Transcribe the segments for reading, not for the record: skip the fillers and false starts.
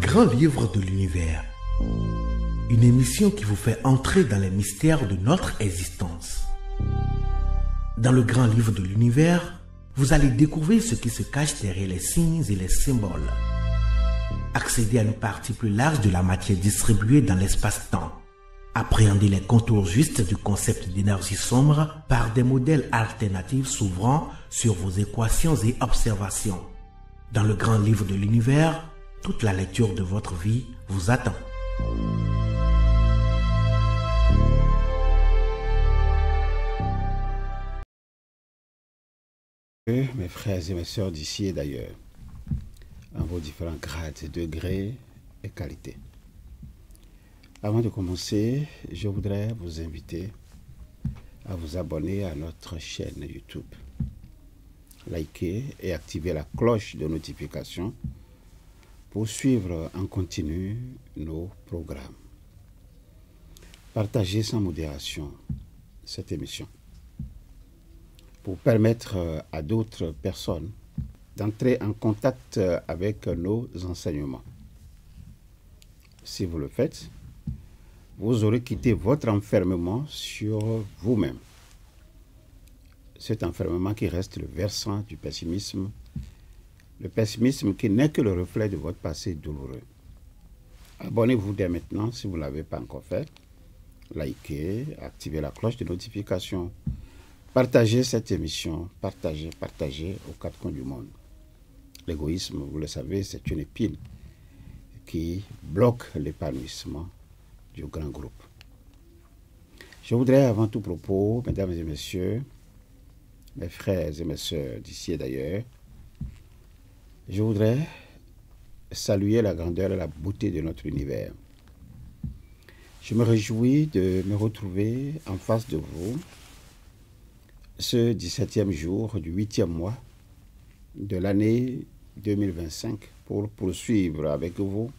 grand livre de l'univers. Une émission qui vous fait entrer dans les mystères de notre existence. Dans le grand livre de l'univers, vous allez découvrir ce qui se cache derrière les signes et les symboles. Accéder à une partie plus large de la matière distribuée dans l'espace-temps. Appréhender les contours justes du concept d'énergie sombre par des modèles alternatifs s'ouvrant sur vos équations et observations. Dans le grand livre de l'univers, toute la lecture de votre vie vous attend. Mes frères et mes sœurs d'ici et d'ailleurs, en vos différents grades, degrés et qualités. Avant de commencer, je voudrais vous inviter à vous abonner à notre chaîne YouTube. Likez et activez la cloche de notification pour suivre en continu nos programmes. Partagez sans modération cette émission pour permettre à d'autres personnes d'entrer en contact avec nos enseignements. Si vous le faites, vous aurez quitté votre enfermement sur vous-même. Cet enfermement qui reste le versant du pessimisme, le pessimisme qui n'est que le reflet de votre passé douloureux. Abonnez-vous dès maintenant si vous ne l'avez pas encore fait. Likez, activez la cloche de notification. Partagez cette émission, partagez aux quatre coins du monde. L'égoïsme, vous le savez, c'est une épine qui bloque l'épanouissement du grand groupe. Je voudrais avant tout propos, mesdames et messieurs, mes frères et mes sœurs d'ici et d'ailleurs, je voudrais saluer la grandeur et la beauté de notre univers. Je me réjouis de me retrouver en face de vous ce 17e jour du 8e mois de l'année 2025 pour poursuivre avec vous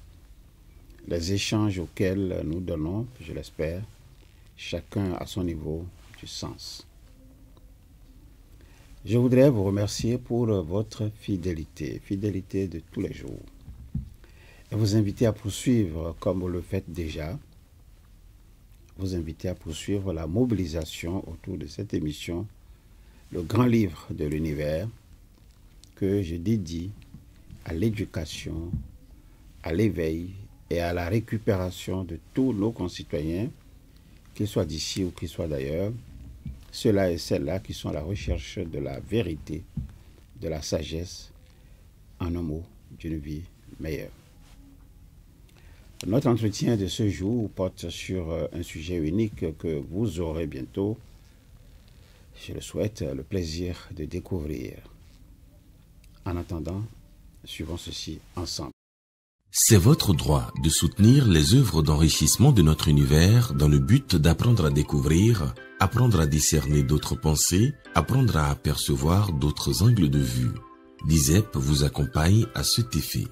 les échanges auxquels nous donnons, je l'espère, chacun à son niveau du sens. Je voudrais vous remercier pour votre fidélité de tous les jours, et vous inviter à poursuivre, comme vous le faites déjà, vous inviter à poursuivre la mobilisation autour de cette émission, le grand livre de l'univers, que je dédie à l'éducation, à l'éveil et à la récupération de tous nos concitoyens, qu'ils soient d'ici ou qu'ils soient d'ailleurs, ceux-là et celles-là qui sont à la recherche de la vérité, de la sagesse, en un mot, d'une vie meilleure. Notre entretien de ce jour porte sur un sujet unique que vous aurez bientôt, je le souhaite, le plaisir de découvrir. En attendant, suivons ceci ensemble. C'est votre droit de soutenir les œuvres d'enrichissement de notre univers dans le but d'apprendre à découvrir, apprendre à discerner d'autres pensées, apprendre à apercevoir d'autres angles de vue. L'ISEP vous accompagne à cet effet.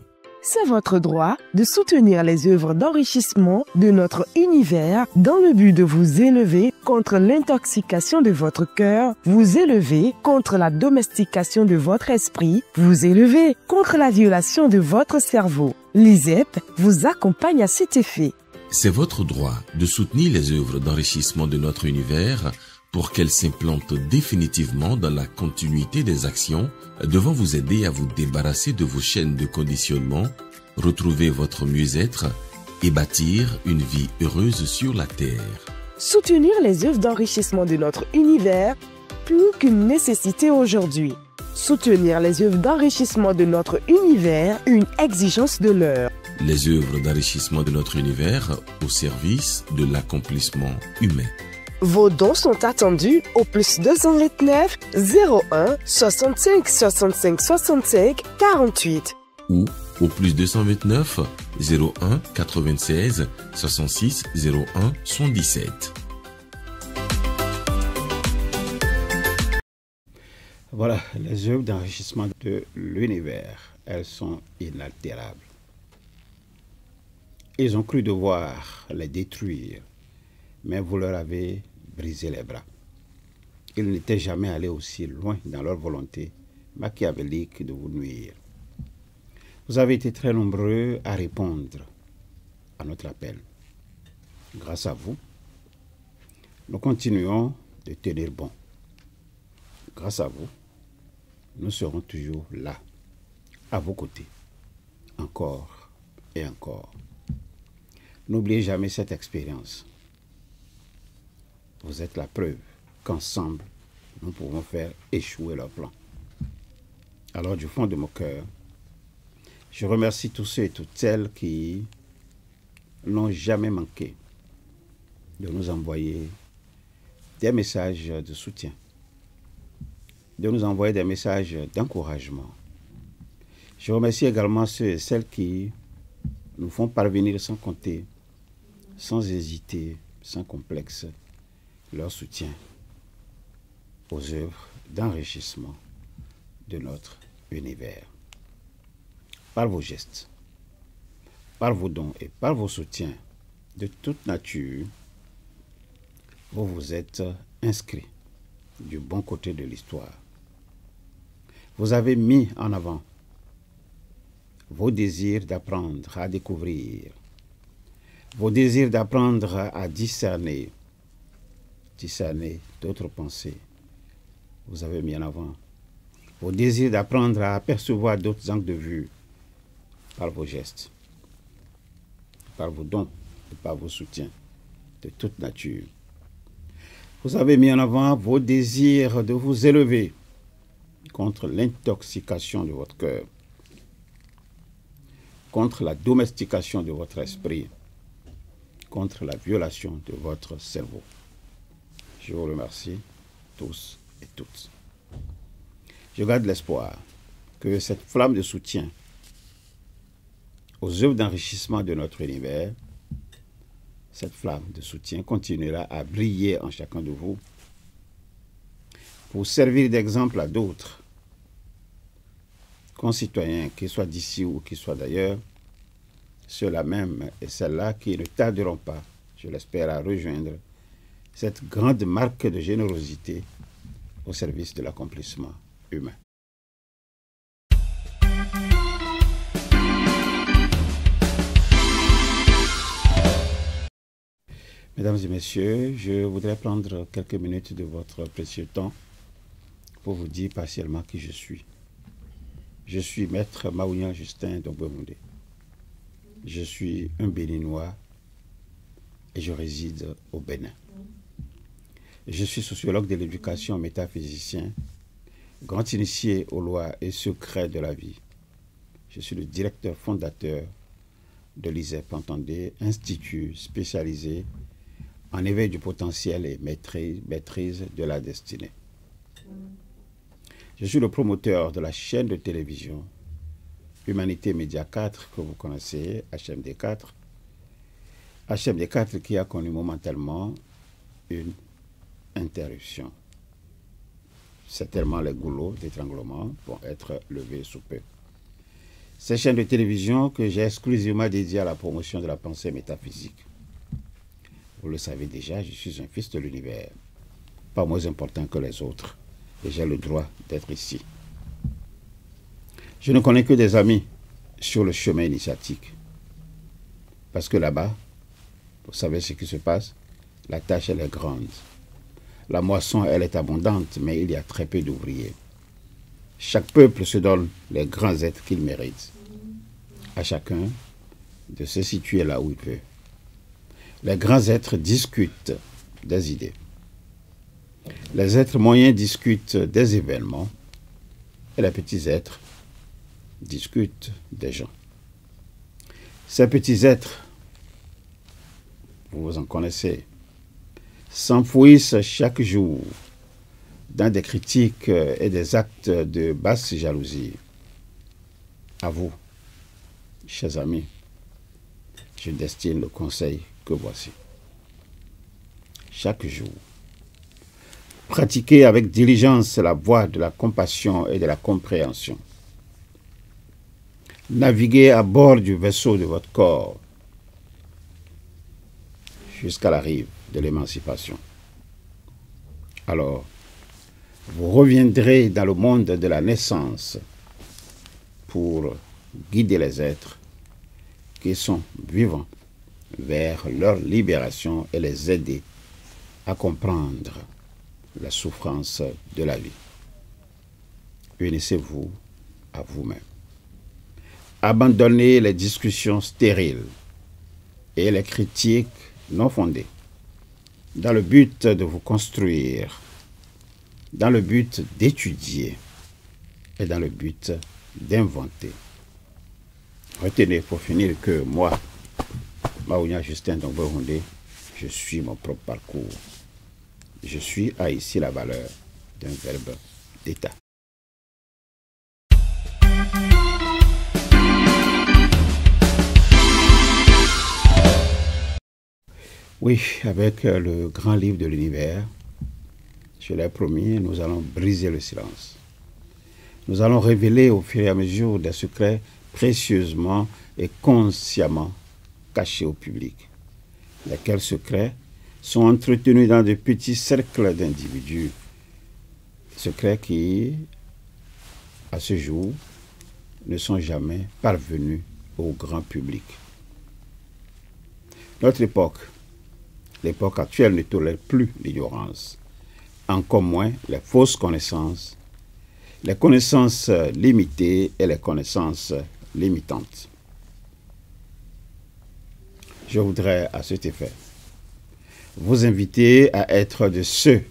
C'est votre droit de soutenir les œuvres d'enrichissement de notre univers dans le but de vous élever contre l'intoxication de votre cœur, vous élever contre la domestication de votre esprit, vous élever contre la violation de votre cerveau. L'ISEP vous accompagne à cet effet. C'est votre droit de soutenir les œuvres d'enrichissement de notre univers pour qu'elles s'implantent définitivement dans la continuité des actions devant vous aider à vous débarrasser de vos chaînes de conditionnement, retrouver votre mieux-être et bâtir une vie heureuse sur la Terre. Soutenir les œuvres d'enrichissement de notre univers, plus qu'une nécessité aujourd'hui. Soutenir les œuvres d'enrichissement de notre univers, une exigence de l'heure. Les œuvres d'enrichissement de notre univers au service de l'accomplissement humain. Vos dons sont attendus au plus 229 01 65 65 65 48 ou au plus 229 01 96 66 01 77. Voilà, les œuvres d'enrichissement de l'univers, elles sont inaltérables. Ils ont cru devoir les détruire, mais vous leur avez brisé les bras. Ils n'étaient jamais allés aussi loin dans leur volonté machiavélique de vous nuire. Vous avez été très nombreux à répondre à notre appel. Grâce à vous, nous continuons de tenir bon. Grâce à vous, nous serons toujours là, à vos côtés, encore et encore. N'oubliez jamais cette expérience. Vous êtes la preuve qu'ensemble, nous pouvons faire échouer leur plan. Alors, du fond de mon cœur, je remercie tous ceux et toutes celles qui n'ont jamais manqué de nous envoyer des messages de soutien, de nous envoyer des messages d'encouragement. Je remercie également ceux et celles qui nous font parvenir sans compter, sans hésiter, sans complexe, leur soutien aux œuvres d'enrichissement de notre univers. Par vos gestes, par vos dons et par vos soutiens de toute nature, vous vous êtes inscrits du bon côté de l'histoire. Vous avez mis en avant vos désirs d'apprendre à découvrir, vos désirs d'apprendre à discerner d'autres pensées. Vous avez mis en avant vos désirs d'apprendre à apercevoir d'autres angles de vue par vos gestes, par vos dons et par vos soutiens de toute nature. Vous avez mis en avant vos désirs de vous élever contre l'intoxication de votre cœur, contre la domestication de votre esprit, contre la violation de votre cerveau. Je vous remercie tous et toutes. Je garde l'espoir que cette flamme de soutien aux œuvres d'enrichissement de notre univers, cette flamme de soutien continuera à briller en chacun de vous pour servir d'exemple à d'autres concitoyens, qu'ils soient d'ici ou qu'ils soient d'ailleurs, ceux-là même et celles-là qui ne tarderont pas, je l'espère, à rejoindre cette grande marque de générosité au service de l'accomplissement humain. Mesdames et messieurs, je voudrais prendre quelques minutes de votre précieux temps pour vous dire partiellement qui je suis. Je suis maître Maouyan Justin Dongbemoundé. Je suis un Béninois et je réside au Bénin. Je suis sociologue de l'éducation, métaphysicien, grand initié aux lois et secrets de la vie. Je suis le directeur fondateur de l'ISEP, entendez, institut spécialisé en éveil du potentiel et maîtrise de la destinée. Je suis le promoteur de la chaîne de télévision Humanité Média 4 que vous connaissez, HMD 4. HMD 4 qui a connu momentanément une interruption. Certainement les goulots d'étranglement vont être levés sous peu. Cette chaîne de télévision que j'ai exclusivement dédiée à la promotion de la pensée métaphysique. Vous le savez déjà, je suis un fils de l'univers, pas moins important que les autres, et j'ai le droit d'être ici. Je ne connais que des amis sur le chemin initiatique, parce que là-bas, vous savez ce qui se passe, la tâche elle est grande. La moisson elle est abondante, mais il y a très peu d'ouvriers. Chaque peuple se donne les grands êtres qu'il mérite. À chacun de se situer là où il peut. Les grands êtres discutent des idées. Les êtres moyens discutent des événements et les petits êtres discutent des gens. Ces petits êtres, vous en connaissez, s'enfouissent chaque jour dans des critiques et des actes de basse jalousie. À vous, chers amis, je destine le conseil que voici. Chaque jour, pratiquez avec diligence la voie de la compassion et de la compréhension. Naviguez à bord du vaisseau de votre corps jusqu'à la rive de l'émancipation. Alors, vous reviendrez dans le monde de la naissance pour guider les êtres qui sont vivants vers leur libération et les aider à comprendre la souffrance de la vie. Unissez-vous à vous-même. Abandonnez les discussions stériles et les critiques non fondées dans le but de vous construire, dans le but d'étudier et dans le but d'inventer. Retenez pour finir que moi, Maounia Justin Dongbo-Houndé, je suis mon propre parcours. Je suis à ici la valeur d'un verbe d'état. Oui, avec le grand livre de l'univers, je l'ai promis, nous allons briser le silence. Nous allons révéler au fur et à mesure des secrets précieusement et consciemment cachés au public. Lesquels secrets sont entretenus dans de petits cercles d'individus. Secrets qui, à ce jour, ne sont jamais parvenus au grand public. Notre époque, l'époque actuelle, ne tolère plus l'ignorance, encore moins les fausses connaissances, les connaissances limitées et les connaissances limitantes. Je voudrais à cet effet vous inviter à être de ceux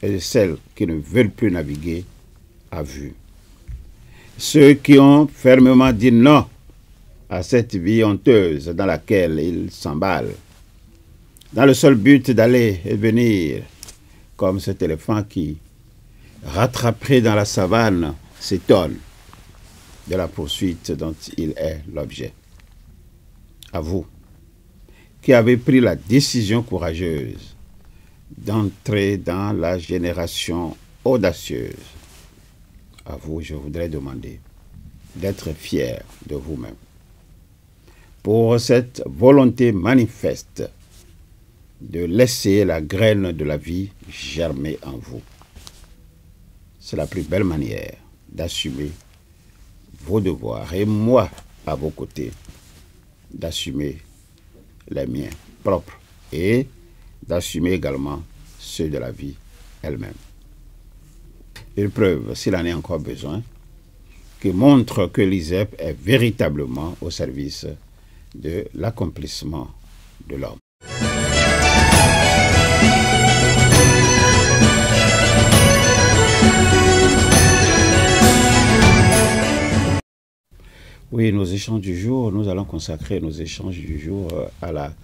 et de celles qui ne veulent plus naviguer à vue. Ceux qui ont fermement dit non à cette vie honteuse dans laquelle ils s'emballent, dans le seul but d'aller et venir, comme cet éléphant qui, rattrapé dans la savane, s'étonne de la poursuite dont il est l'objet. À vous, qui avez pris la décision courageuse d'entrer dans la génération audacieuse, à vous, je voudrais demander d'être fiers de vous-même pour cette volonté manifeste de laisser la graine de la vie germer en vous. C'est la plus belle manière d'assumer vos devoirs et moi, à vos côtés, d'assumer les miens propres et d'assumer également ceux de la vie elle-même. Une preuve, s'il en est encore besoin, qui montre que l'ISEP est véritablement au service de l'accomplissement de l'homme. Oui, nos échanges du jour, nous allons consacrer nos échanges du jour à la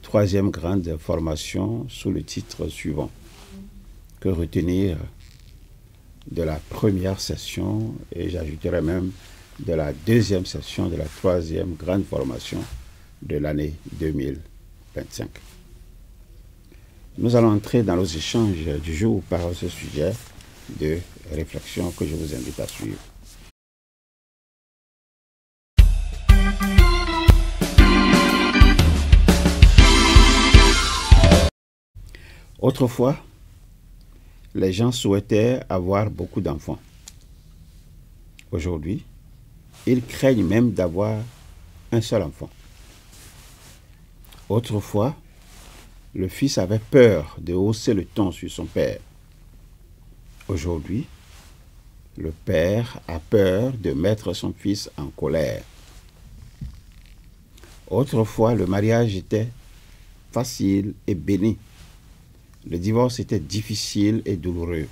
troisième grande formation sous le titre suivant. Que retenir de la première session et j'ajouterai même de la deuxième session de la troisième grande formation de l'année 2025. Nous allons entrer dans nos échanges du jour par ce sujet de réflexion que je vous invite à suivre. Autrefois, les gens souhaitaient avoir beaucoup d'enfants. Aujourd'hui, ils craignent même d'avoir un seul enfant. Autrefois, le fils avait peur de hausser le ton sur son père. Aujourd'hui, le père a peur de mettre son fils en colère. Autrefois, le mariage était facile et béni. Le divorce était difficile et douloureux.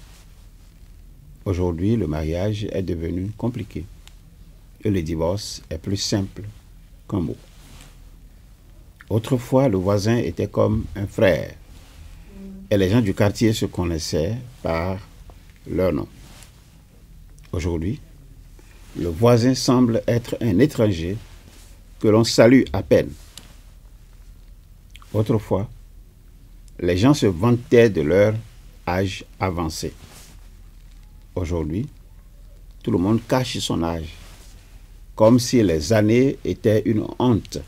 Aujourd'hui, le mariage est devenu compliqué et le divorce est plus simple qu'un mot. Autrefois, le voisin était comme un frère et les gens du quartier se connaissaient par leur nom. Aujourd'hui, le voisin semble être un étranger que l'on salue à peine. Autrefois, les gens se vantaient de leur âge avancé. Aujourd'hui, tout le monde cache son âge, comme si les années étaient une honte.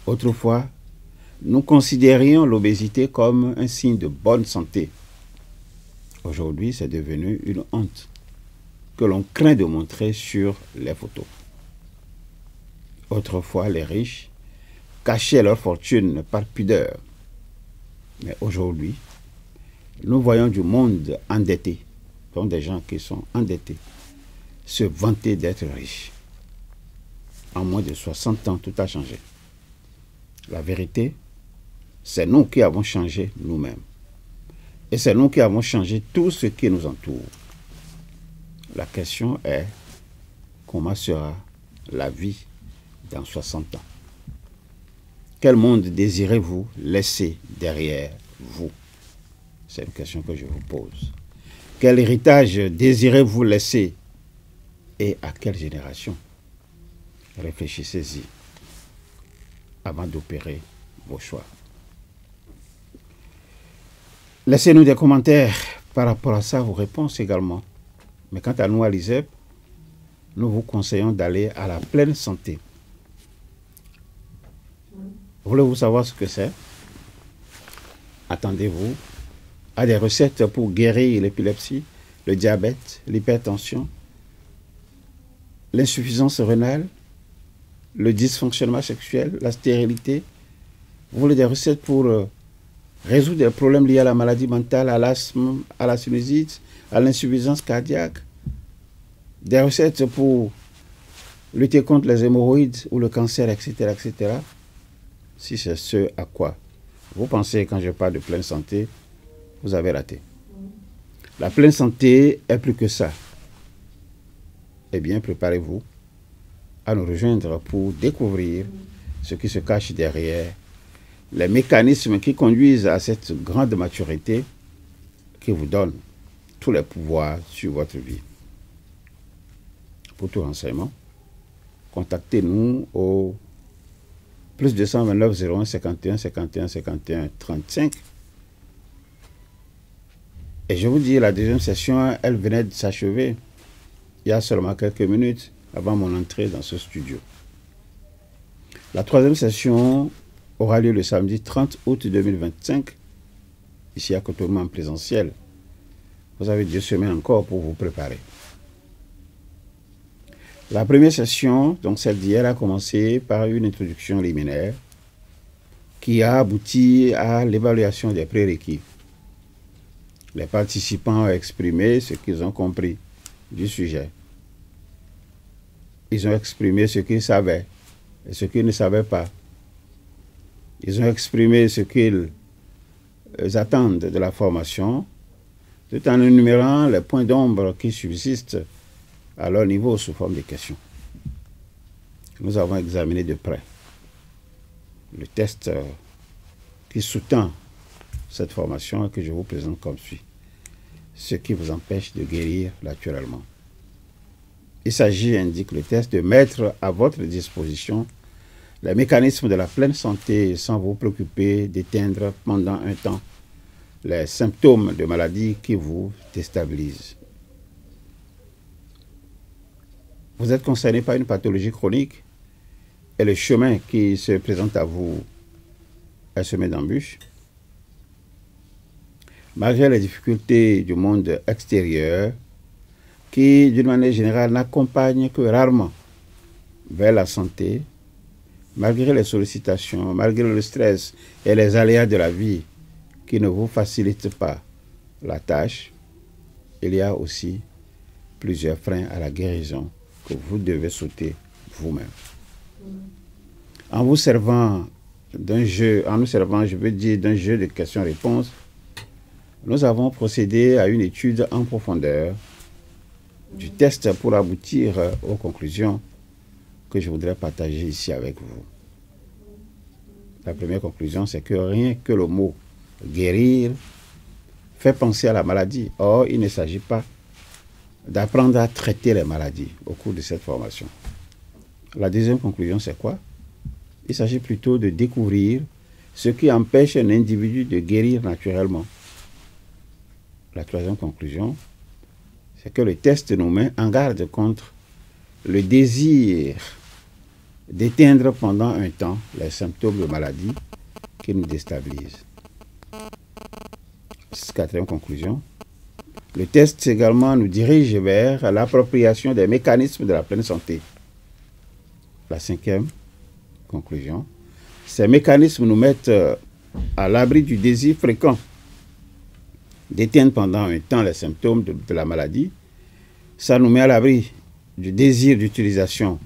Autrefois, nous considérions l'obésité comme un signe de bonne santé. Aujourd'hui, c'est devenu une honte. que l'on craint de montrer sur les photos. Autrefois, les riches cachaient leur fortune par pudeur. Mais aujourd'hui, nous voyons du monde endetté, donc des gens qui sont endettés, se vanter d'être riches. En moins de 60 ans, tout a changé. La vérité, c'est nous qui avons changé nous-mêmes. Et c'est nous qui avons changé tout ce qui nous entoure. La question est, comment sera la vie dans 60 ans? Quel monde désirez-vous laisser derrière vous? C'est une question que je vous pose. Quel héritage désirez-vous laisser et à quelle génération? Réfléchissez-y avant d'opérer vos choix. Laissez-nous des commentaires par rapport à ça, vos réponses également. Mais quant à nous, à l'ISEP, nous vous conseillons d'aller à la pleine santé. Voulez-vous savoir ce que c'est? Attendez-vous à des recettes pour guérir l'épilepsie, le diabète, l'hypertension, l'insuffisance rénale, le dysfonctionnement sexuel, la stérilité. Vous voulez des recettes pour résoudre des problèmes liés à la maladie mentale, à l'asthme, à la sinusite, à l'insuffisance cardiaque. Des recettes pour lutter contre les hémorroïdes ou le cancer, etc., etc. Si c'est ce à quoi vous pensez quand je parle de pleine santé, vous avez raté. La pleine santé est plus que ça. Eh bien, préparez-vous à nous rejoindre pour découvrir ce qui se cache derrière les mécanismes qui conduisent à cette grande maturité qui vous donne tous les pouvoirs sur votre vie. Pour tout renseignement, contactez-nous au plus 229 01 51 51 51 35. Et je vous dis, la deuxième session, elle venait de s'achever il y a seulement quelques minutes avant mon entrée dans ce studio. La troisième session aura lieu le samedi 30 août 2025, ici à Cotonou en présentiel. Vous avez 2 semaines encore pour vous préparer. La première session, donc celle d'hier, a commencé par une introduction liminaire qui a abouti à l'évaluation des prérequis. Les participants ont exprimé ce qu'ils ont compris du sujet. Ils ont exprimé ce qu'ils savaient et ce qu'ils ne savaient pas. Ils ont exprimé ce qu'ils attendent de la formation, tout en énumérant les points d'ombre qui subsistent à leur niveau sous forme de questions. Nous avons examiné de près le test qui sous-tend cette formation et que je vous présente comme suit. Ce qui vous empêche de guérir naturellement. Il s'agit, indique le test, de mettre à votre disposition les mécanismes de la pleine santé sans vous préoccuper d'éteindre pendant un temps les symptômes de maladie qui vous déstabilisent. Vous êtes concerné par une pathologie chronique et le chemin qui se présente à vous est semé d'embûches. Malgré les difficultés du monde extérieur, qui, d'une manière générale, n'accompagnent que rarement vers la santé, malgré les sollicitations, malgré le stress et les aléas de la vie qui ne vous facilitent pas la tâche, il y a aussi plusieurs freins à la guérison que vous devez sauter vous-même. En vous servant d'un jeu, je veux dire d'un jeu de questions-réponses, nous avons procédé à une étude en profondeur du test pour aboutir aux conclusions que je voudrais partager ici avec vous. La première conclusion, c'est que rien que le mot « guérir » fait penser à la maladie. Or, il ne s'agit pas d'apprendre à traiter les maladies au cours de cette formation. La deuxième conclusion, c'est quoi? Il s'agit plutôt de découvrir ce qui empêche un individu de guérir naturellement. La troisième conclusion, c'est que le test nous met en garde contre le désir d'éteindre pendant un temps les symptômes de maladie qui nous déstabilisent. Quatrième conclusion, Le test également nous dirige vers l'appropriation des mécanismes de la pleine santé. La 5e conclusion, ces mécanismes nous mettent à l'abri du désir fréquent d'éteindre pendant un temps les symptômes de la maladie. Ça nous met à l'abri du désir d'utilisation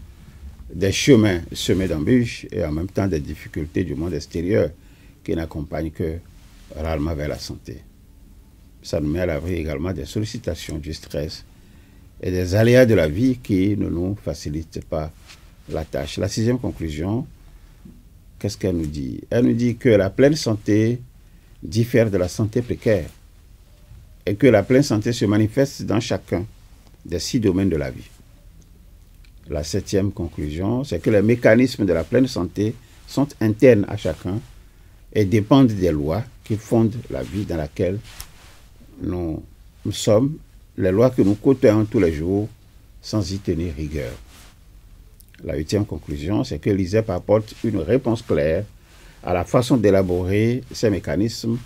des chemins semés d'embûches et en même temps des difficultés du monde extérieur qui n'accompagnent que rarement vers la santé. Ça nous met à l'abri également des sollicitations, du stress et des aléas de la vie qui ne nous facilitent pas la tâche. La 6e conclusion, qu'est-ce qu'elle nous dit? Elle nous dit que la pleine santé diffère de la santé précaire et que la pleine santé se manifeste dans chacun des 6 domaines de la vie. La 7e conclusion, c'est que les mécanismes de la pleine santé sont internes à chacun et dépendent des lois qui fondent la vie dans laquelle nous sommes, les lois que nous côtoyons tous les jours sans y tenir rigueur. La 8e conclusion, c'est que l'ISEP apporte une réponse claire à la façon d'élaborer ces mécanismes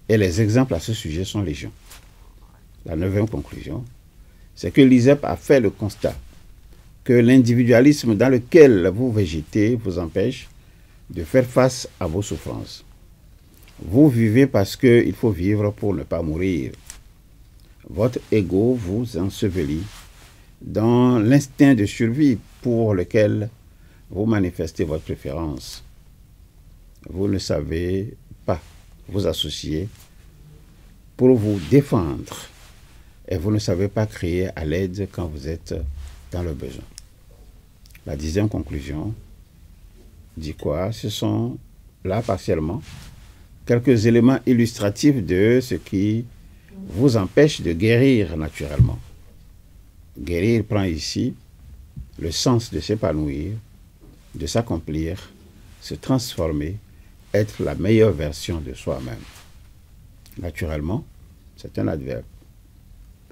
et les exemples à ce sujet sont légion. La 9e conclusion, c'est que l'ISEP a fait le constat que l'individualisme dans lequel vous végétez vous empêche de faire face à vos souffrances. Vous vivez parce qu'il faut vivre pour ne pas mourir. Votre ego vous ensevelit dans l'instinct de survie pour lequel vous manifestez votre préférence. Vous ne savez pas vous associer pour vous défendre et vous ne savez pas crier à l'aide quand vous êtes dans le besoin. La 10e conclusion dit quoi? Ce sont là partiellement quelques éléments illustratifs de ce qui vous empêche de guérir naturellement. Guérir prend ici le sens de s'épanouir, de s'accomplir, se transformer, être la meilleure version de soi-même. Naturellement, c'est un adverbe.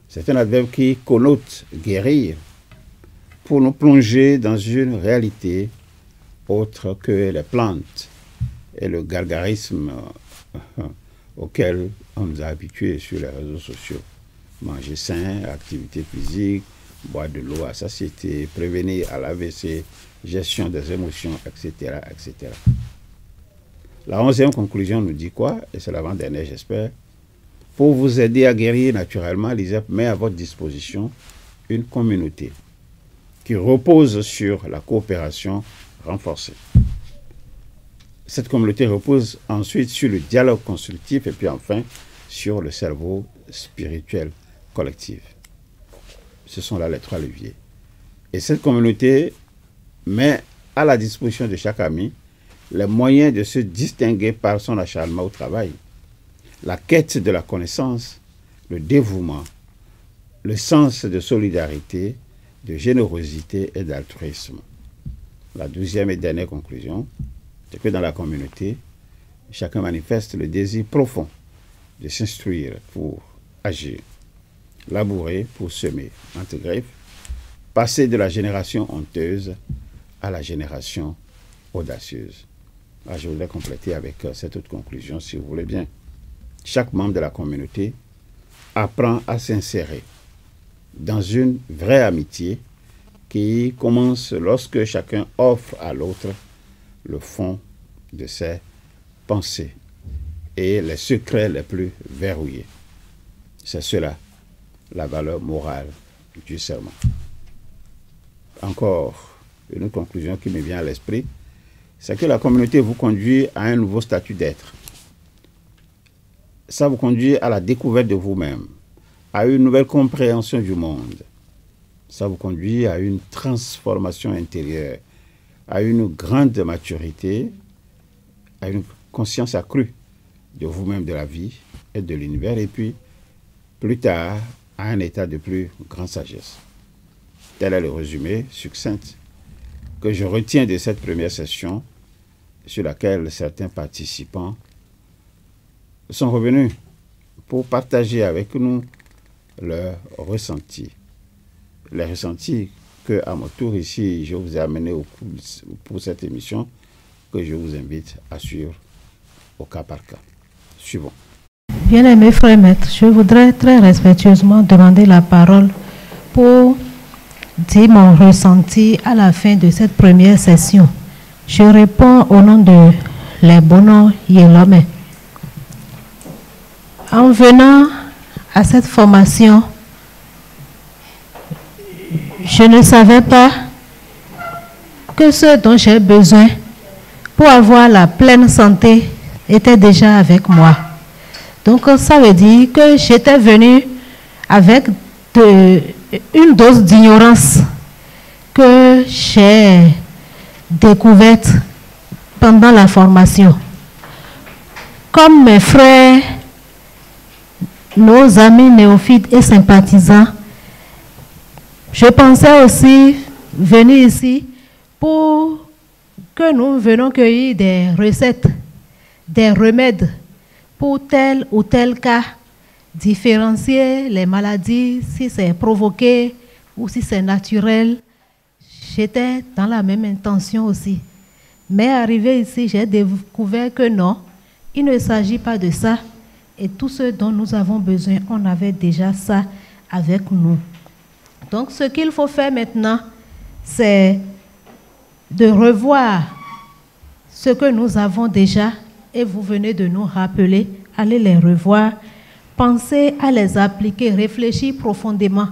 C'est un adverbe qui connote guérir pour nous plonger dans une réalité autre que les plantes et le gargarisme auquel on nous a habitués sur les réseaux sociaux. Manger sain, activité physique, boire de l'eau à satiété, prévenir à l'AVC, gestion des émotions, etc., etc. La 11e conclusion nous dit quoi? Et c'est l'avant-dernière, j'espère. Pour vous aider à guérir naturellement, l'ISEP met à votre disposition une communauté qui repose sur la coopération renforcée. Cette communauté repose ensuite sur le dialogue constructif et puis enfin sur le cerveau spirituel collectif. Ce sont là les 3 leviers. Et cette communauté met à la disposition de chaque ami les moyens de se distinguer par son acharnement au travail, la quête de la connaissance, le dévouement, le sens de solidarité, de générosité et d'altruisme. La 12e et dernière conclusion, c'est que dans la communauté, chacun manifeste le désir profond de s'instruire pour agir, labourer pour semer, entre griffes, passer de la génération honteuse à la génération audacieuse. Alors, je voudrais compléter avec cette autre conclusion, si vous voulez bien. Chaque membre de la communauté apprend à s'insérer dans une vraie amitié qui commence lorsque chacun offre à l'autre le fond de ses pensées et les secrets les plus verrouillés. C'est cela, la valeur morale du serment. Encore une autre conclusion qui me vient à l'esprit, c'est que la communauté vous conduit à un nouveau statut d'être. Ça vous conduit à la découverte de vous-même, à une nouvelle compréhension du monde. Ça vous conduit à une transformation intérieure, à une grande maturité, à une conscience accrue de vous-même, de la vie et de l'univers, et puis, plus tard, à un état de plus grande sagesse. Tel est le résumé succinct que je retiens de cette première session sur laquelle certains participants sont revenus pour partager avec nous leurs ressentis. Les ressentis que, à mon tour ici, je vous ai amenés pour cette émission, que je vous invite à suivre au cas par cas. Suivons. Bien-aimés frères maîtres, je voudrais très respectueusement demander la parole pour dire mon ressenti à la fin de cette première session. Je réponds au nom de l'Ebono Yelome. En venant à cette formation, je ne savais pas que ce dont j'ai besoin pour avoir la pleine santé était déjà avec moi. Donc ça veut dire que j'étais venue avec une dose d'ignorance que j'ai découverte pendant la formation. Comme mes frères, nos amis néophytes et sympathisants, je pensais aussi venir ici pour que nous venions cueillir des recettes, des remèdes pour tel ou tel cas, différencier les maladies, si c'est provoqué ou si c'est naturel. J'étais dans la même intention aussi. Mais arrivé ici, j'ai découvert que non, il ne s'agit pas de ça. Et tout ce dont nous avons besoin, on avait déjà ça avec nous. Donc ce qu'il faut faire maintenant, c'est de revoir ce que nous avons déjà, et vous venez de nous rappeler, allez les revoir, pensez à les appliquer, réfléchir profondément,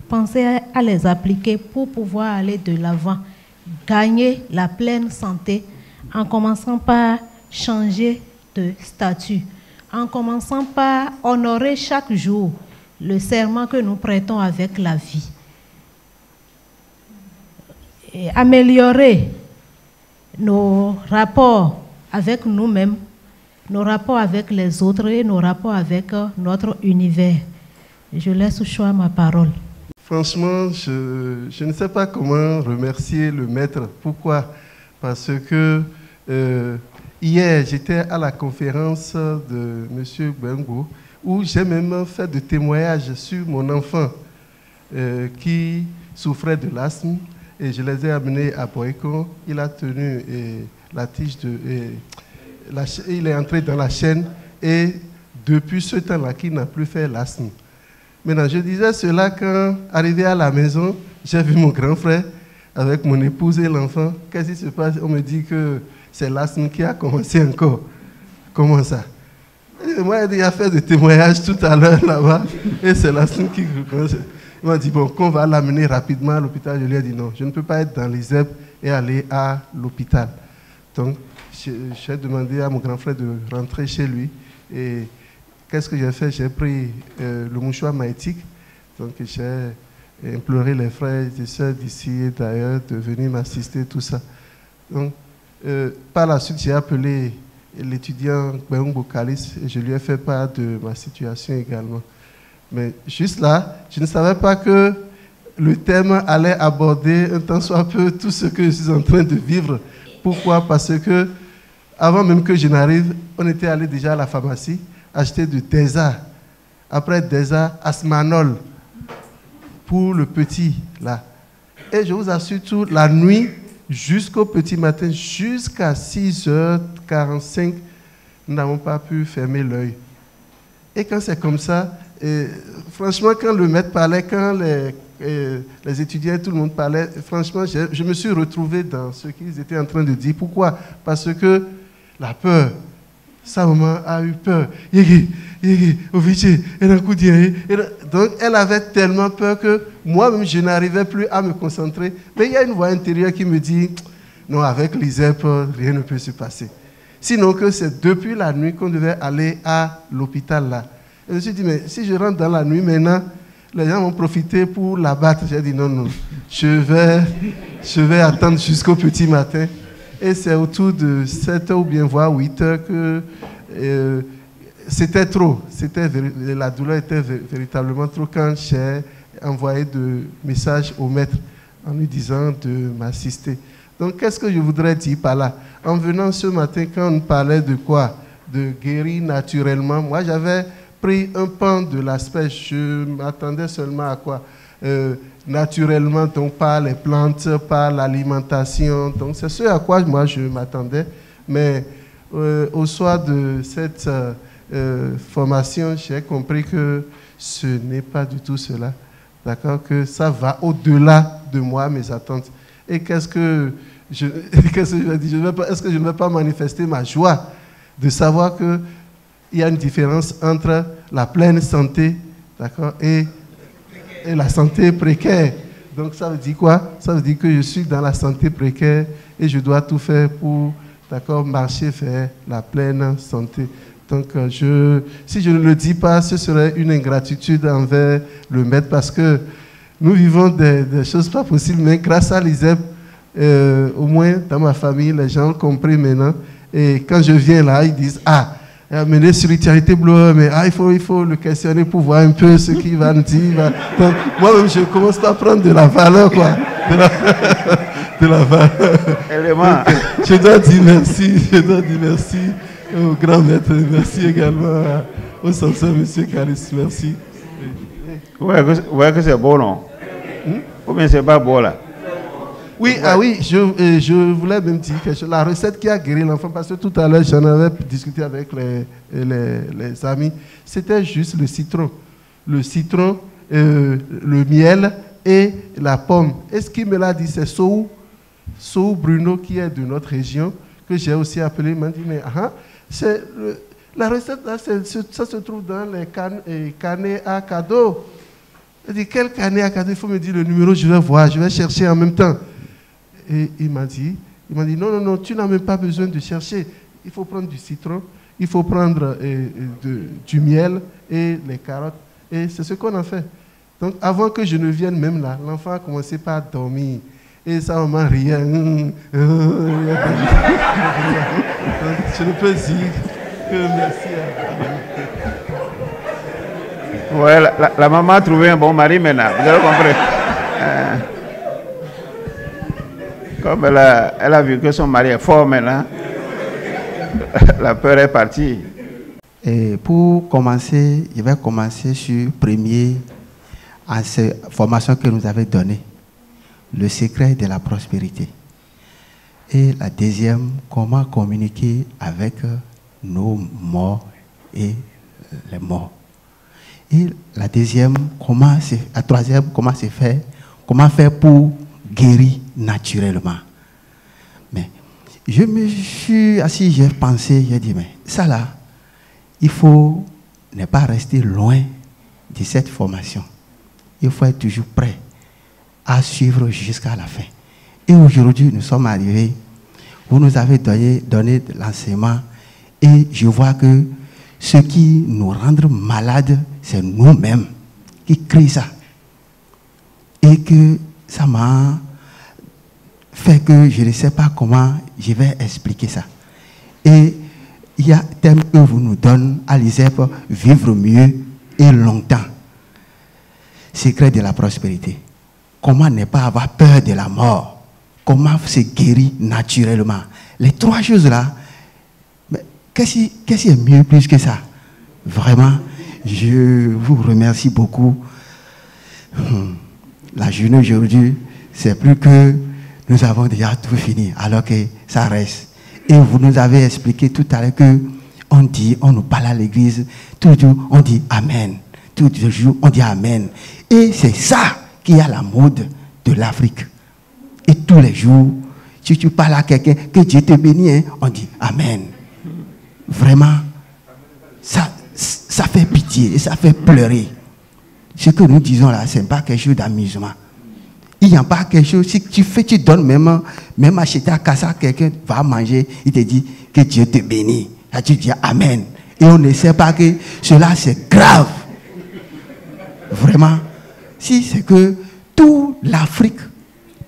pensez à les appliquer pour pouvoir aller de l'avant, gagner la pleine santé en commençant par changer de statut, en commençant par honorer chaque jour le serment que nous prêtons avec la vie. Et améliorer nos rapports avec nous-mêmes, nos rapports avec les autres et nos rapports avec notre univers. Je laisse au choix ma parole. Franchement, je ne sais pas comment remercier le maître. Pourquoi? Parce que hier, j'étais à la conférence de M. Bengo, où j'ai même fait des témoignages sur mon enfant qui souffrait de l'asthme. Et je les ai amenés à Boyko. Il a tenu la tige il est entré dans la chaîne et depuis ce temps-là, qu'il n'a plus fait l'asthme. Maintenant, je disais cela quand, arrivé à la maison, j'ai vu mon grand frère avec mon épouse et l'enfant. Qu'est-ce qui se passe? On me dit que c'est l'asthme qui a commencé encore. Comment ça? Moi, il a fait des témoignages tout à l'heure là-bas et c'est l'asthme qui commence. Il m'a dit, bon, qu'on va l'amener rapidement à l'hôpital. Je lui ai dit, non, je ne peux pas être dans les ZEP et aller à l'hôpital. Donc, j'ai demandé à mon grand frère de rentrer chez lui. Et qu'est-ce que j'ai fait? J'ai pris le mouchoir maïtique. Donc, j'ai imploré les frères et sœurs d'ici et d'ailleurs de venir m'assister, tout ça. Donc, par la suite, j'ai appelé l'étudiant Beung Kalis et je lui ai fait part de ma situation également. Mais juste là, je ne savais pas que le thème allait aborder un tant soit peu tout ce que je suis en train de vivre. Pourquoi? Parce que avant même que je n'arrive, on était allé déjà à la pharmacie acheter du Desa. Après Desa, Asmanol pour le petit là. Et je vous assure tout, la nuit jusqu'au petit matin, jusqu'à 6h45, nous n'avons pas pu fermer l'œil. Et quand c'est comme ça, franchement, quand le maître parlait, quand les étudiants, tout le monde parlait, franchement, je me suis retrouvé dans ce qu'ils étaient en train de dire. Pourquoi? Parce que la peur, sa maman a eu peur. Donc, elle avait tellement peur que moi-même, je n'arrivais plus à me concentrer. Mais il y a une voix intérieure qui me dit, non, avec l'ISEP, rien ne peut se passer. Sinon que c'est depuis la nuit qu'on devait aller à l'hôpital là. Et je me suis dit, mais si je rentre dans la nuit maintenant, les gens vont profiter pour l'abattre. J'ai dit, non, non, je vais attendre jusqu'au petit matin. Et c'est autour de 7h ou bien voire 8h que c'était trop. La douleur était véritablement trop quand j'ai envoyé de messages au maître en lui disant de m'assister. Donc, qu'est-ce que je voudrais dire par là? En venant ce matin, quand on parlait de quoi? De guérir naturellement. Moi, j'avais pris un pan de l'aspect. Je m'attendais seulement à quoi? Naturellement, donc par les plantes, par l'alimentation. Donc, c'est ce à quoi moi je m'attendais. Mais au soir de cette formation, j'ai compris que ce n'est pas du tout cela. D'accord, que ça va au-delà de moi, mes attentes. Et qu'est-ce que je vais dire? Est-ce que je ne vais pas manifester ma joie de savoir qu'il y a une différence entre la pleine santé, d'accord, et la santé précaire? Donc ça veut dire quoi? Ça veut dire que je suis dans la santé précaire et je dois tout faire pour, d'accord, marcher vers la pleine santé. Donc, si je ne le dis pas, ce serait une ingratitude envers le maître parce que nous vivons des choses pas possibles, mais grâce à l'ISEP, au moins dans ma famille, les gens ont compris maintenant. Et quand je viens là, ils disent, amener spiritualité bleue, mais il faut le questionner pour voir un peu ce qu'il va nous dire. Donc, moi-même, je commence à prendre de la valeur, quoi. De la valeur. Donc, je dois dire merci. Au grand maître, merci également au censeur, M. Caris, merci. Ouais, que c'est beau, non? Ou bien c'est pas beau, là? Oui, je voulais même dire quelque chose. La recette qui a guéri l'enfant, parce que tout à l'heure, j'en avais discuté avec les amis, c'était juste le citron. Le citron, le miel et la pomme. Et ce qu'il me l'a dit, c'est Sou Bruno, qui est de notre région, que j'ai aussi appelé. Il m'a dit, mais la recette, là, ça se trouve dans les carnets à cadeaux. Il dit, quel carnet à cadeaux? Il faut me dire le numéro, je vais voir, je vais chercher en même temps. Et il m'a dit, non, tu n'as même pas besoin de chercher. Il faut prendre du citron, il faut prendre du miel et les carottes. Et c'est ce qu'on a fait. Donc, avant que je ne vienne même là, l'enfant a commencé par dormir. Et sa maman riait. Donc, je ne peux dire que merci à... Ouais, la maman a trouvé un bon mari maintenant. Vous avez compris? Comme elle a vu que son mari est fort maintenant, la peur est partie. Et pour commencer, je vais commencer sur premier à cette formation que nous avez donnée, le secret de la prospérité. Et la deuxième, comment communiquer avec nos morts et les morts. Et la troisième, comment faire pour guérir naturellement. Mais je me suis assis, j'ai pensé, j'ai dit, mais ça là, il faut ne pas rester loin de cette formation. Il faut être toujours prêt à suivre jusqu'à la fin. Et aujourd'hui, nous sommes arrivés, vous nous avez donné de l'enseignement, et je vois que ce qui nous rend malades, c'est nous-mêmes qui créons ça. Et que ça m'a fait que je ne sais pas comment je vais expliquer ça. Et il y a un thème que vous nous donnez à l'ISEP, vivre mieux et longtemps. Secret de la prospérité. Comment ne pas avoir peur de la mort? Comment se guérir naturellement? Les trois choses-là, qu'est-ce qui est mieux plus que ça? Vraiment, je vous remercie beaucoup. La journée aujourd'hui, c'est plus que nous avons déjà tout fini, alors que ça reste. Et vous nous avez expliqué tout à l'heure que on nous parle à l'église, toujours on dit Amen. Tout le jour, on dit Amen. Et c'est ça qui est à la mode de l'Afrique. Et tous les jours, si tu parles à quelqu'un, que Dieu te bénisse, on dit Amen. Vraiment, ça fait pitié et ça fait pleurer. Ce que nous disons là, ce n'est pas quelque chose d'amusement. Il n'y a pas quelque chose, si tu donnes même acheter à casa, quelqu'un va manger, il te dit que Dieu te bénisse. Et tu dis Amen. Et on ne sait pas que cela c'est grave. Vraiment, si c'est que toute l'Afrique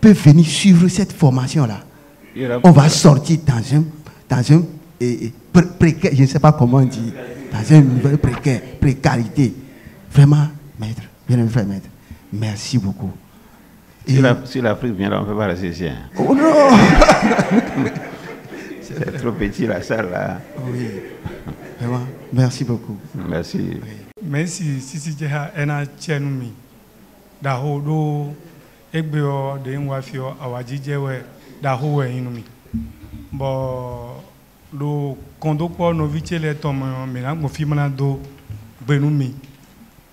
peut venir suivre cette formation-là, on va sortir dans un précaire, je ne sais pas comment on dit, dans une nouvelle précarité. Vraiment, maître, bien frère maître, merci beaucoup. Si l'Afrique vient là, on ne peut pas rester ici. Oh non. C'est trop petit la salle là. Oui, vraiment, merci beaucoup. Merci. Oui. Merci, si j'ai un tchénoumi. Dahodo, Egbeo, de Nwafio, Awajije, Dahoe inumi. Bon, do kondo po no viche le to me na mo fi mana do gbenu mi